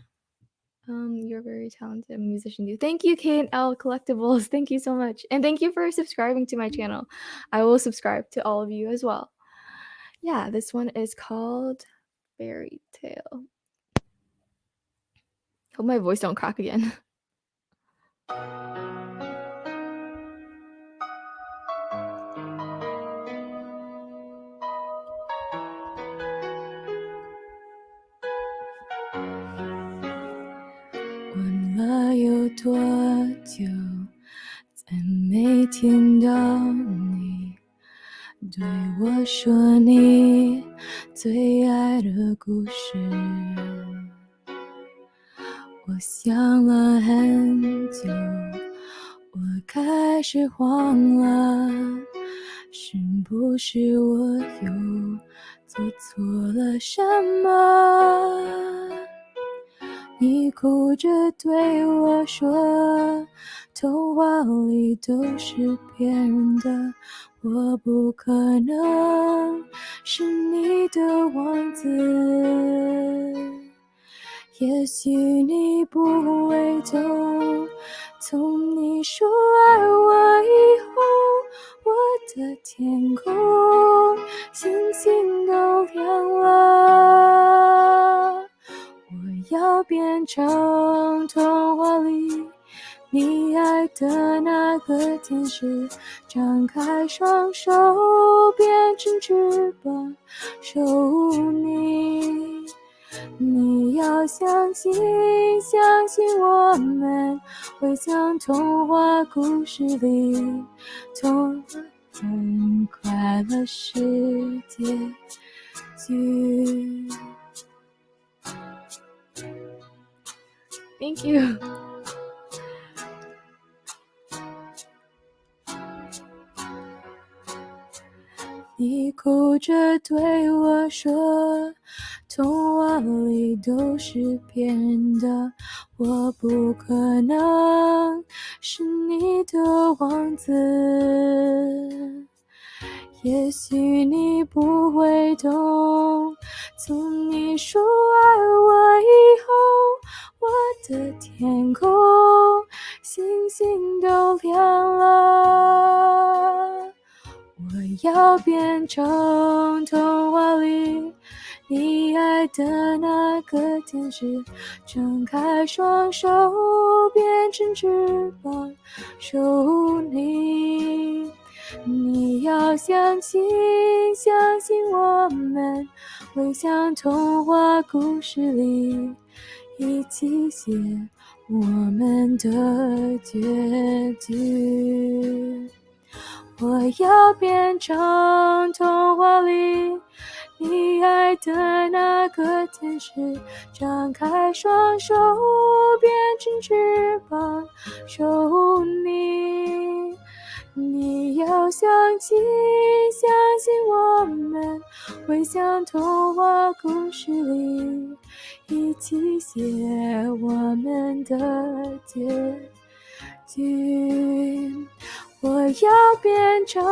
you're a very talented musician too. Thank you, K&L Collectibles. Thank you so much, and thank you for subscribing to my channel. I will subscribe to all of you as well. Yeah, this one is called Fairy Tale. Hope my voice don't crack again. 问了有多久，再没听到你对我说你最爱的故事。我想了很久，我开始慌了，是不是我又做错了什么？你哭着对我说，童话里都是骗人的，我不可能是你的王子。也许你不会懂，从你说爱我以后，我的天空星星都亮了。我要变成童话里你爱的那个天使，张开双手变成翅膀守护你。你要相信，相信我们会像童话故事里，童话很快乐是结局。Thank you. 你哭着对我说，童话里都是骗人的，我不可能是你的王子。也许你不会懂，从你说爱我以后，我的天空星星都亮了。我要变成童话里你爱的那个天使，张开双手变成翅膀守护你。你要相信，相信我们会像童话故事里，一起写我们的结局。我要变成童话里你爱的那个天使，张开双手变成翅膀守护你。你要相信我们会像童话故事里一起写我们的结局。我要变成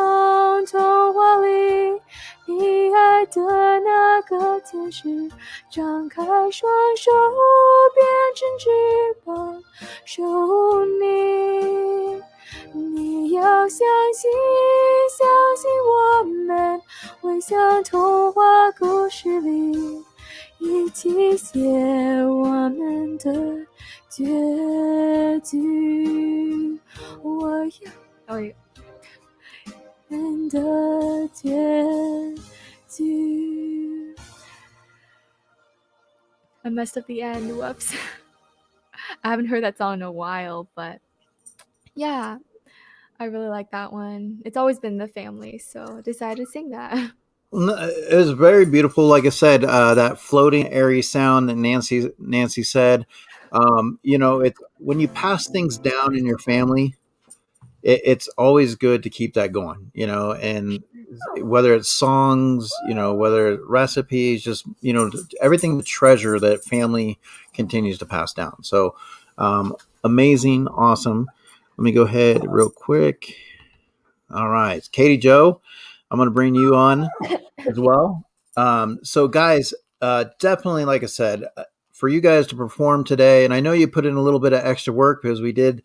童话里你爱的那个天使，张开双手变成翅膀守护你。你要相信我们会像童话故事里一起写我们的结局。我要我们的结局。I messed up the end. Whoops. I haven't heard that song in a while, but yeah, I really like that one. It's always been the family, so I decided to sing that. It was very beautiful. Like I said, that floating, airy sound that Nancy said. It's when you pass things down in your family, it's always good to keep that going. And whether it's songs, whether it's recipes, just everything, the treasure that family continues to pass down. So amazing, awesome. Let me go ahead real quick. All right, Katie Jo, I'm going to bring you on as well. So guys, definitely, like I said, for you guys to perform today, and I know you put in a little bit of extra work because we did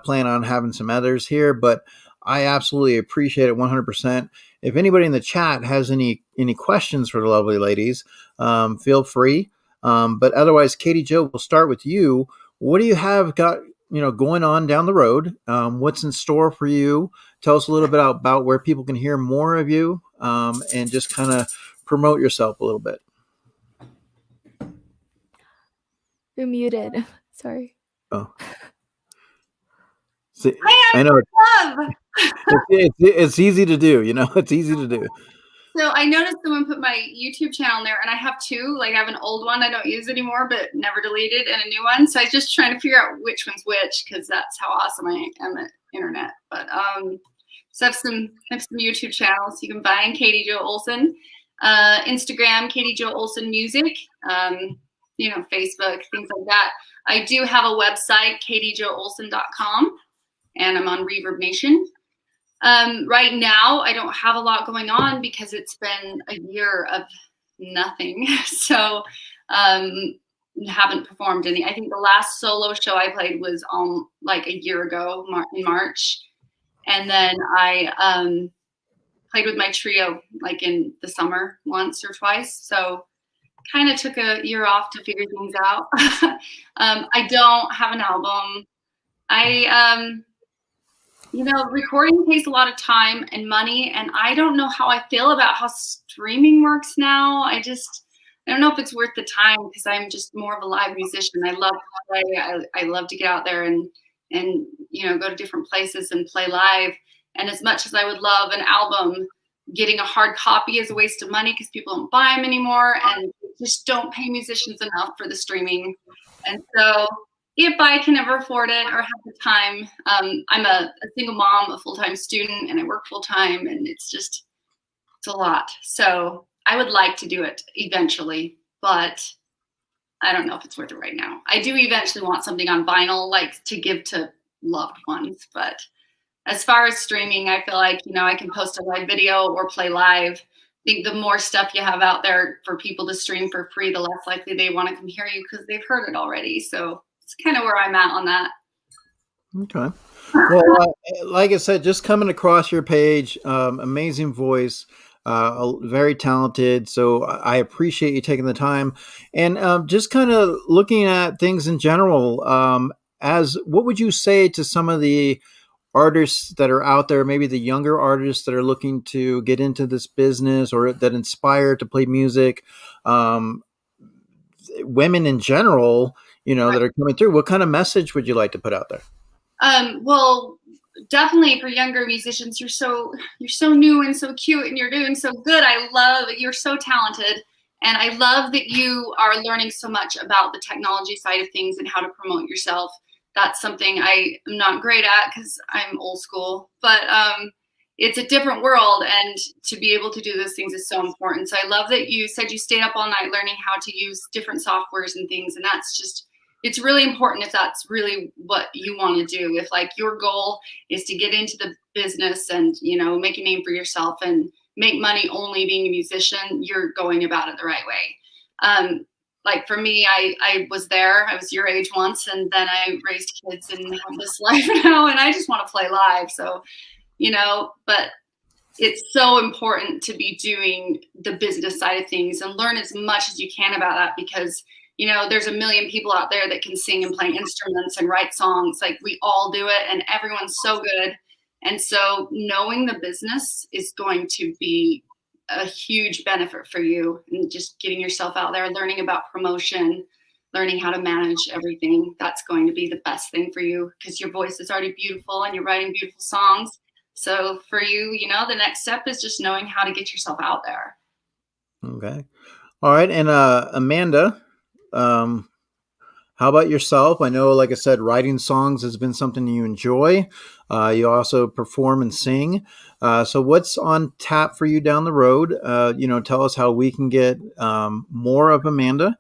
plan on having some others here, but I absolutely appreciate it 100%. If anybody in the chat has any questions for the lovely ladies, feel free. But otherwise, Katie Jo, we'll start with you. What do you have got going on down the road? What's in store for you? Tell us a little bit about where people can hear more of you, and just kind of promote yourself a little bit. You're muted. Sorry. Oh. See, I know it's easy to do. It's easy to do. So I noticed someone put my YouTube channel in there, and I have two. Like I have an old one I don't use anymore, but never deleted, and a new one. So I was just trying to figure out which one's which because that's how awesome I am at internet. But so I have some YouTube channels you can find. Katie Jo OLSEN, Instagram Katie Jo OLSEN Music, Facebook, things like that. I do have a website, katiejoolsen.com, and I'm on Reverb Nation. Right now, I don't have a lot going on because it's been a year of nothing. So haven't performed any. I think the last solo show I played was like a year ago in March. And then I played with my trio like in the summer once or twice. So kind of took a year off to figure things out. I don't have an album. Recording takes a lot of time and money, and I don't know how I feel about how streaming works now. I don't know if it's worth the time because I'm just more of a live musician. I love to play. I love to get out there and go to different places and play live. And as much as I would love an album, getting a hard copy is a waste of money because people don't buy them anymore and just don't pay musicians enough for the streaming. And so if I can ever afford it or have the time, I'm a single mom, a full-time student, and I work full-time, and it's a lot. So I would like to do it eventually, but I don't know if it's worth it right now. I do eventually want something on vinyl, like to give to loved ones. But as far as streaming, I feel like, I can post a live video or play live. I think the more stuff you have out there for people to stream for free, the less likely they want to come hear you because they've heard it already. So it's kind of where I'm at on that. Okay. Well, like I said, just coming across your page, amazing voice, very talented. So I appreciate you taking the time and just kind of looking at things in general. What would you say to some of the artists that are out there, maybe the younger artists that are looking to get into this business or that inspire to play music, women in general, that are coming through. What kind of message would you like to put out there? Well, definitely for younger musicians, you're so new and so cute, and you're doing so good. You're so talented, and I love that you are learning so much about the technology side of things and how to promote yourself. That's something I am not great at because I'm old school, but it's a different world, and to be able to do those things is so important. So I love that you said you stayed up all night learning how to use different softwares and things, and it's really important if that's really what you want to do. If like your goal is to get into the business and, make a name for yourself and make money only being a musician, you're going about it the right way. Like for me, I was there. I was your age once, and then I raised kids and have this life now, and I just want to play live. So, but it's so important to be doing the business side of things and learn as much as you can about that, because there's a million people out there that can sing and play instruments and write songs. Like we all do it, and everyone's so good. And so knowing the business is going to be a huge benefit for you, and just getting yourself out there, learning about promotion, learning how to manage everything. That's going to be the best thing for you, because your voice is already beautiful and you're writing beautiful songs. So for you, the next step is just knowing how to get yourself out there. Okay. All right. And Amanda, how about yourself? I know, like I said, writing songs has been something you enjoy. You also perform and sing. So what's on tap for you down the road? Tell us how we can get more of Amanda.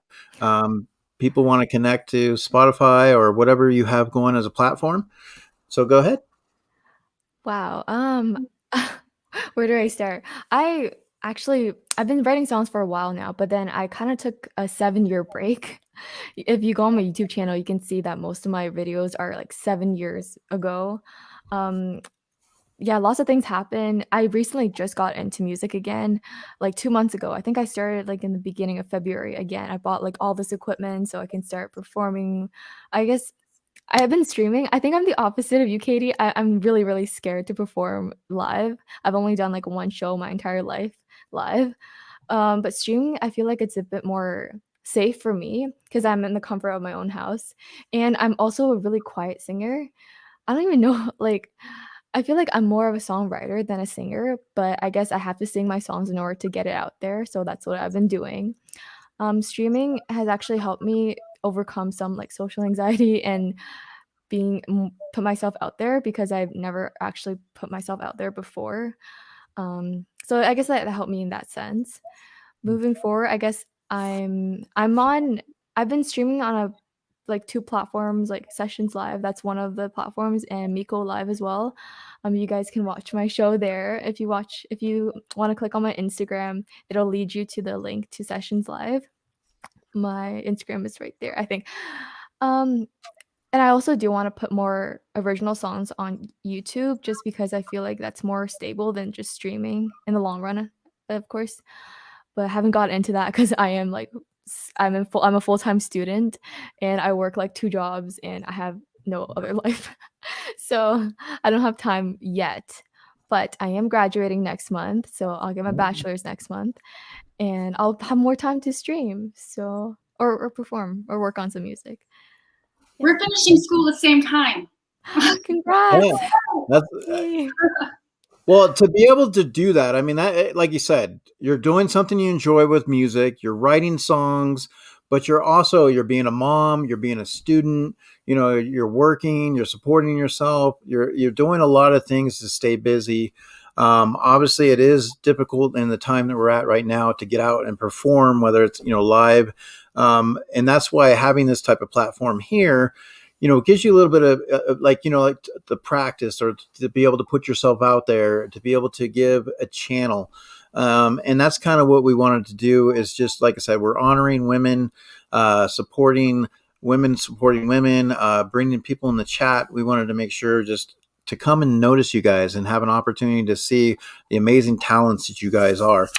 People want to connect to Spotify or whatever you have going as a platform. So go ahead. Wow. Where do I start? I've been writing songs for a while now, but then I kind of took a 7-year break. If you go on my YouTube channel, you can see that most of my videos are like 7 years ago. Yeah, lots of things happen. I recently just got into music again, like 2 months ago. I think I started like in the beginning of February again. I bought like all this equipment so I can start performing. I guess I have been streaming. I think I'm the opposite of you, Katie. I'm really, really scared to perform live. I've only done like one show my entire life live. But streaming, I feel like it's a bit more safe for me because I'm in the comfort of my own house. And I'm also a really quiet singer. I don't even know, like, I feel like I'm more of a songwriter than a singer, but I guess I have to sing my songs in order to get it out there. So that's what I've been doing. Streaming has actually helped me overcome some like social anxiety and put myself out there, because I've never actually put myself out there before. So I guess that helped me in that sense. Moving forward, I guess I've been streaming on like 2 platforms, like Sessions Live, that's one of the platforms, and Miko Live as well. You guys can watch my show there. If you want to click on my Instagram, it'll lead you to the link to Sessions Live. My Instagram is right there, I think. And I also do want to put more original songs on YouTube, just because I feel like that's more stable than just streaming in the long run, of course. But I haven't got into that because I'm a full-time student, and I work like 2 jobs, and I have no other life. So I don't have time yet. But I am graduating next month, so I'll get my bachelor's next month, and I'll have more time to stream, so or perform or work on some music. We're finishing school at the same time. Congrats. Yeah, that's, well, to be able to do that, I mean, that, like you said, you're doing something you enjoy with music, you're writing songs, but you're being a mom, you're being a student, you're working, you're supporting yourself, you're doing a lot of things to stay busy. Obviously it is difficult in the time that we're at right now to get out and perform, whether it's, live. And that's why having this type of platform here, gives you a little bit of like the practice, or to be able to put yourself out there, to be able to give a channel. And that's kind of what we wanted to do, is just, like I said, we're honoring women, supporting women, bringing people in the chat. We wanted to make sure just to come and notice you guys and have an opportunity to see the amazing talents that you guys are.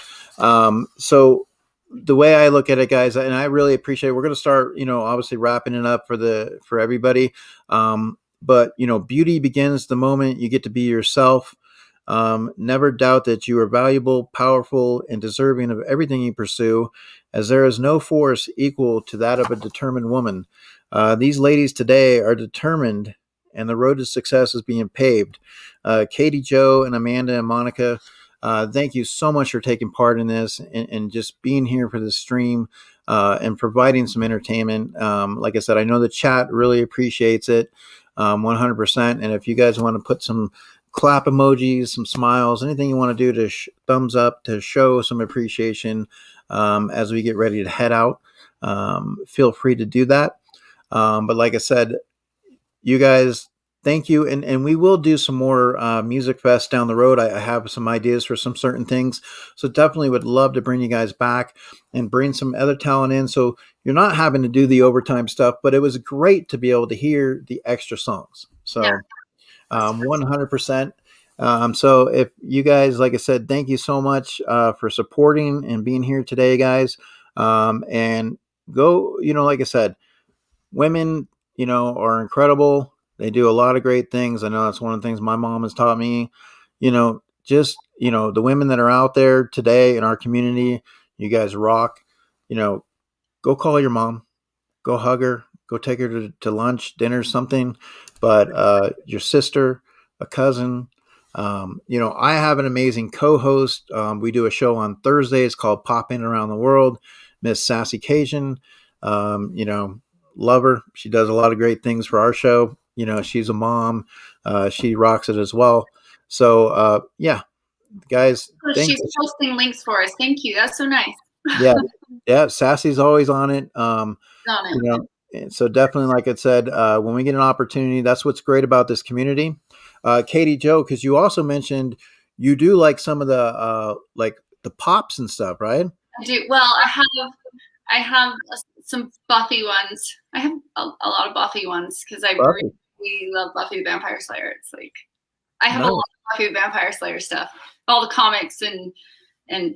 So the way I look at it, guys, and I really appreciate it, we're going to start, obviously wrapping it up for everybody. But, beauty begins the moment you get to be yourself. Never doubt that you are valuable, powerful, and deserving of everything you pursue, as there is no force equal to that of a determined woman. These ladies today are determined, and the road to success is being paved. Katie, Joe, and Amanda and Monica, thank you so much for taking part in this and just being here for this stream and providing some entertainment. Like I said, I know the chat really appreciates it 100%. And if you guys want to put some clap emojis, some smiles, anything you want to do to thumbs up to show some appreciation as we get ready to head out, feel free to do that. But like I said, you guys, thank you. And we will do some more Music Fest down the road. I have some ideas for some certain things. So definitely would love to bring you guys back and bring some other talent in. So you're not having to do the overtime stuff, but it was great to be able to hear the extra songs. So 100%. So if you guys, like I said, thank you so much for supporting and being here today, guys. And go, like I said, women, are incredible. They do a lot of great things. I know that's one of the things my mom has taught me, just, the women that are out there today in our community, you guys rock, go call your mom, go hug her, go take her to lunch, dinner, something. But your sister, a cousin, I have an amazing co-host. We do a show on Thursdays called Pop In Around the World, Miss Sassy Cajun. Love her. She does a lot of great things for our show. She's a mom. She rocks it as well. So, guys. She's posting links for us. Thank you. That's so nice. Yeah. Sassy's always on it. So definitely, like I said, when we get an opportunity, that's what's great about this community. Katie, Joe, because you also mentioned you do like some of the like the pops and stuff, right? I do. Well, I have some Buffy ones. I have a lot of Buffy ones because I really love Buffy the Vampire Slayer. It's like I have a lot of Buffy the Vampire Slayer stuff, all the comics and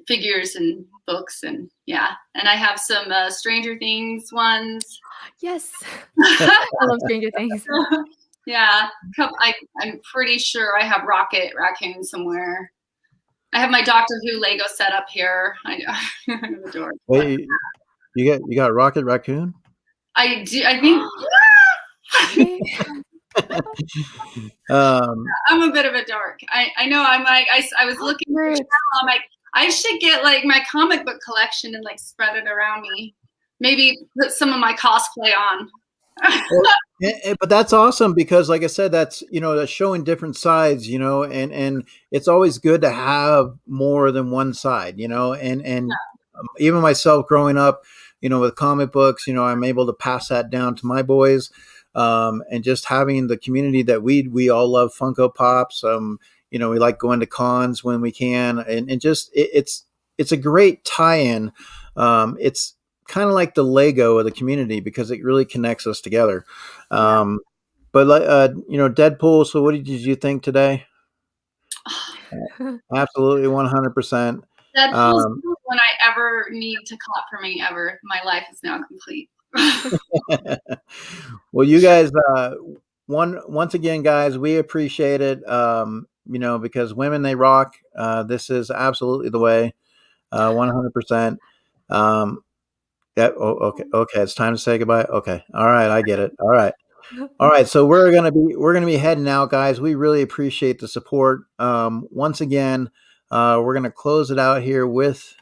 figures and books and and I have some Stranger Things ones. Yes, I love Stranger Things. I'm pretty sure I have Rocket Raccoon somewhere. I have my Doctor Who Lego set up here. I know. Wait, you got Rocket Raccoon? I do. I think. I'm a bit of a dork. I know. I'm like I was looking for a channel. I'm like I should get like my comic book collection and like spread it around me. Maybe put some of my cosplay on. But that's awesome because, like I said, that's that's showing different sides, and it's always good to have more than one side, and even myself growing up, with comic books, I'm able to pass that down to my boys, and just having the community that we all love Funko Pops. We like going to cons when we can, and just it's a great tie-in. It's kind of like the Lego of the community because it really connects us together. But Deadpool. So what did you think today? Absolutely 100%. Deadpool's when I ever need to clap for me ever. My life is now complete. Well, you guys, once again, guys, we appreciate it. Because women, they rock. This is absolutely the way. 100%. Okay. It's time to say goodbye. Okay. All right. I get it. All right. So we're gonna be heading out, guys. We really appreciate the support. Once again, we're gonna close it out here with.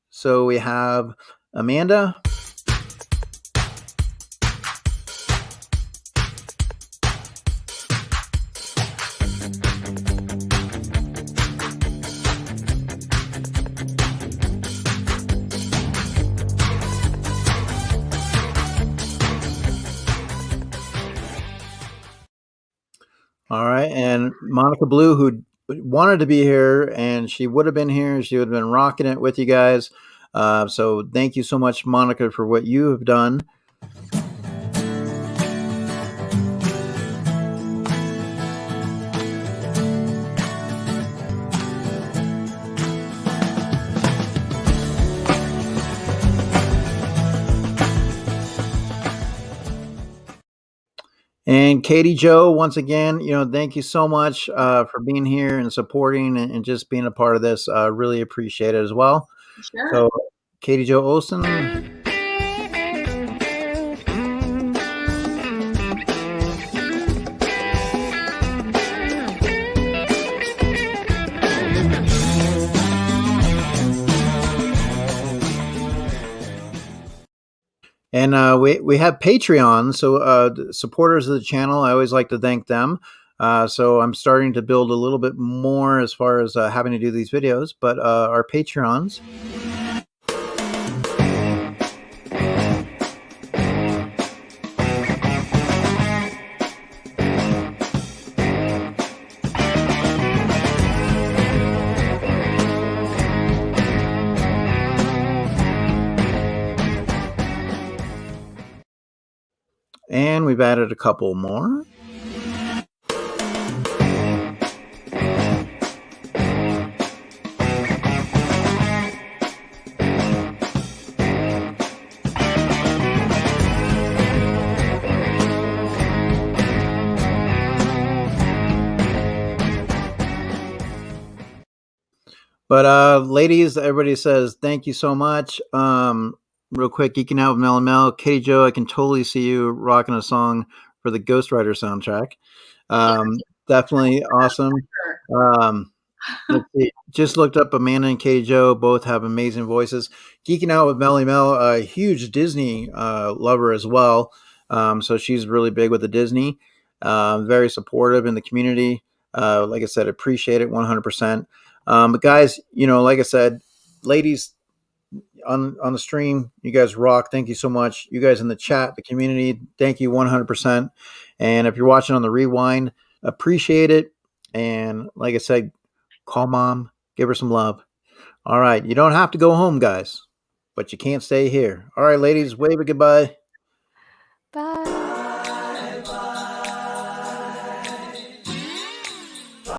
So we have Amanda. All right, and Monica Blue, who wanted to be here, and she would have been here. She would have been rocking it with you guys. So thank you so much, Monica, for what you have done. And Katie Joe, once again, thank you so much for being here and supporting and just being a part of this. Really appreciate it as well. Sure. So, Katie Joe Olsen. And we have Patreon, so supporters of the channel. I always like to thank them. So I'm starting to build a little bit more as far as having to do these videos. But our Patreons. And we've added a couple more. But ladies, everybody says thank you so much. Real quick, geeking out with Mel and Mel. Katie Joe, I can totally see you rocking a song for the Ghost Rider soundtrack. Definitely awesome. Let's see. Just looked up Amanda and Katie Joe. Both have amazing voices. Geeking out with Melly Mel, a huge Disney lover as well. So she's really big with the Disney. Very supportive in the community. Like I said, appreciate it 100%. But guys, like I said, ladies on the stream, you guys rock. Thank you so much. You guys in the chat, the community, thank you 100%. And if you're watching on the rewind, appreciate it. And like I said, call mom, give her some love. All right. You don't have to go home, guys, but you can't stay here. All right, ladies, wave a goodbye. Bye.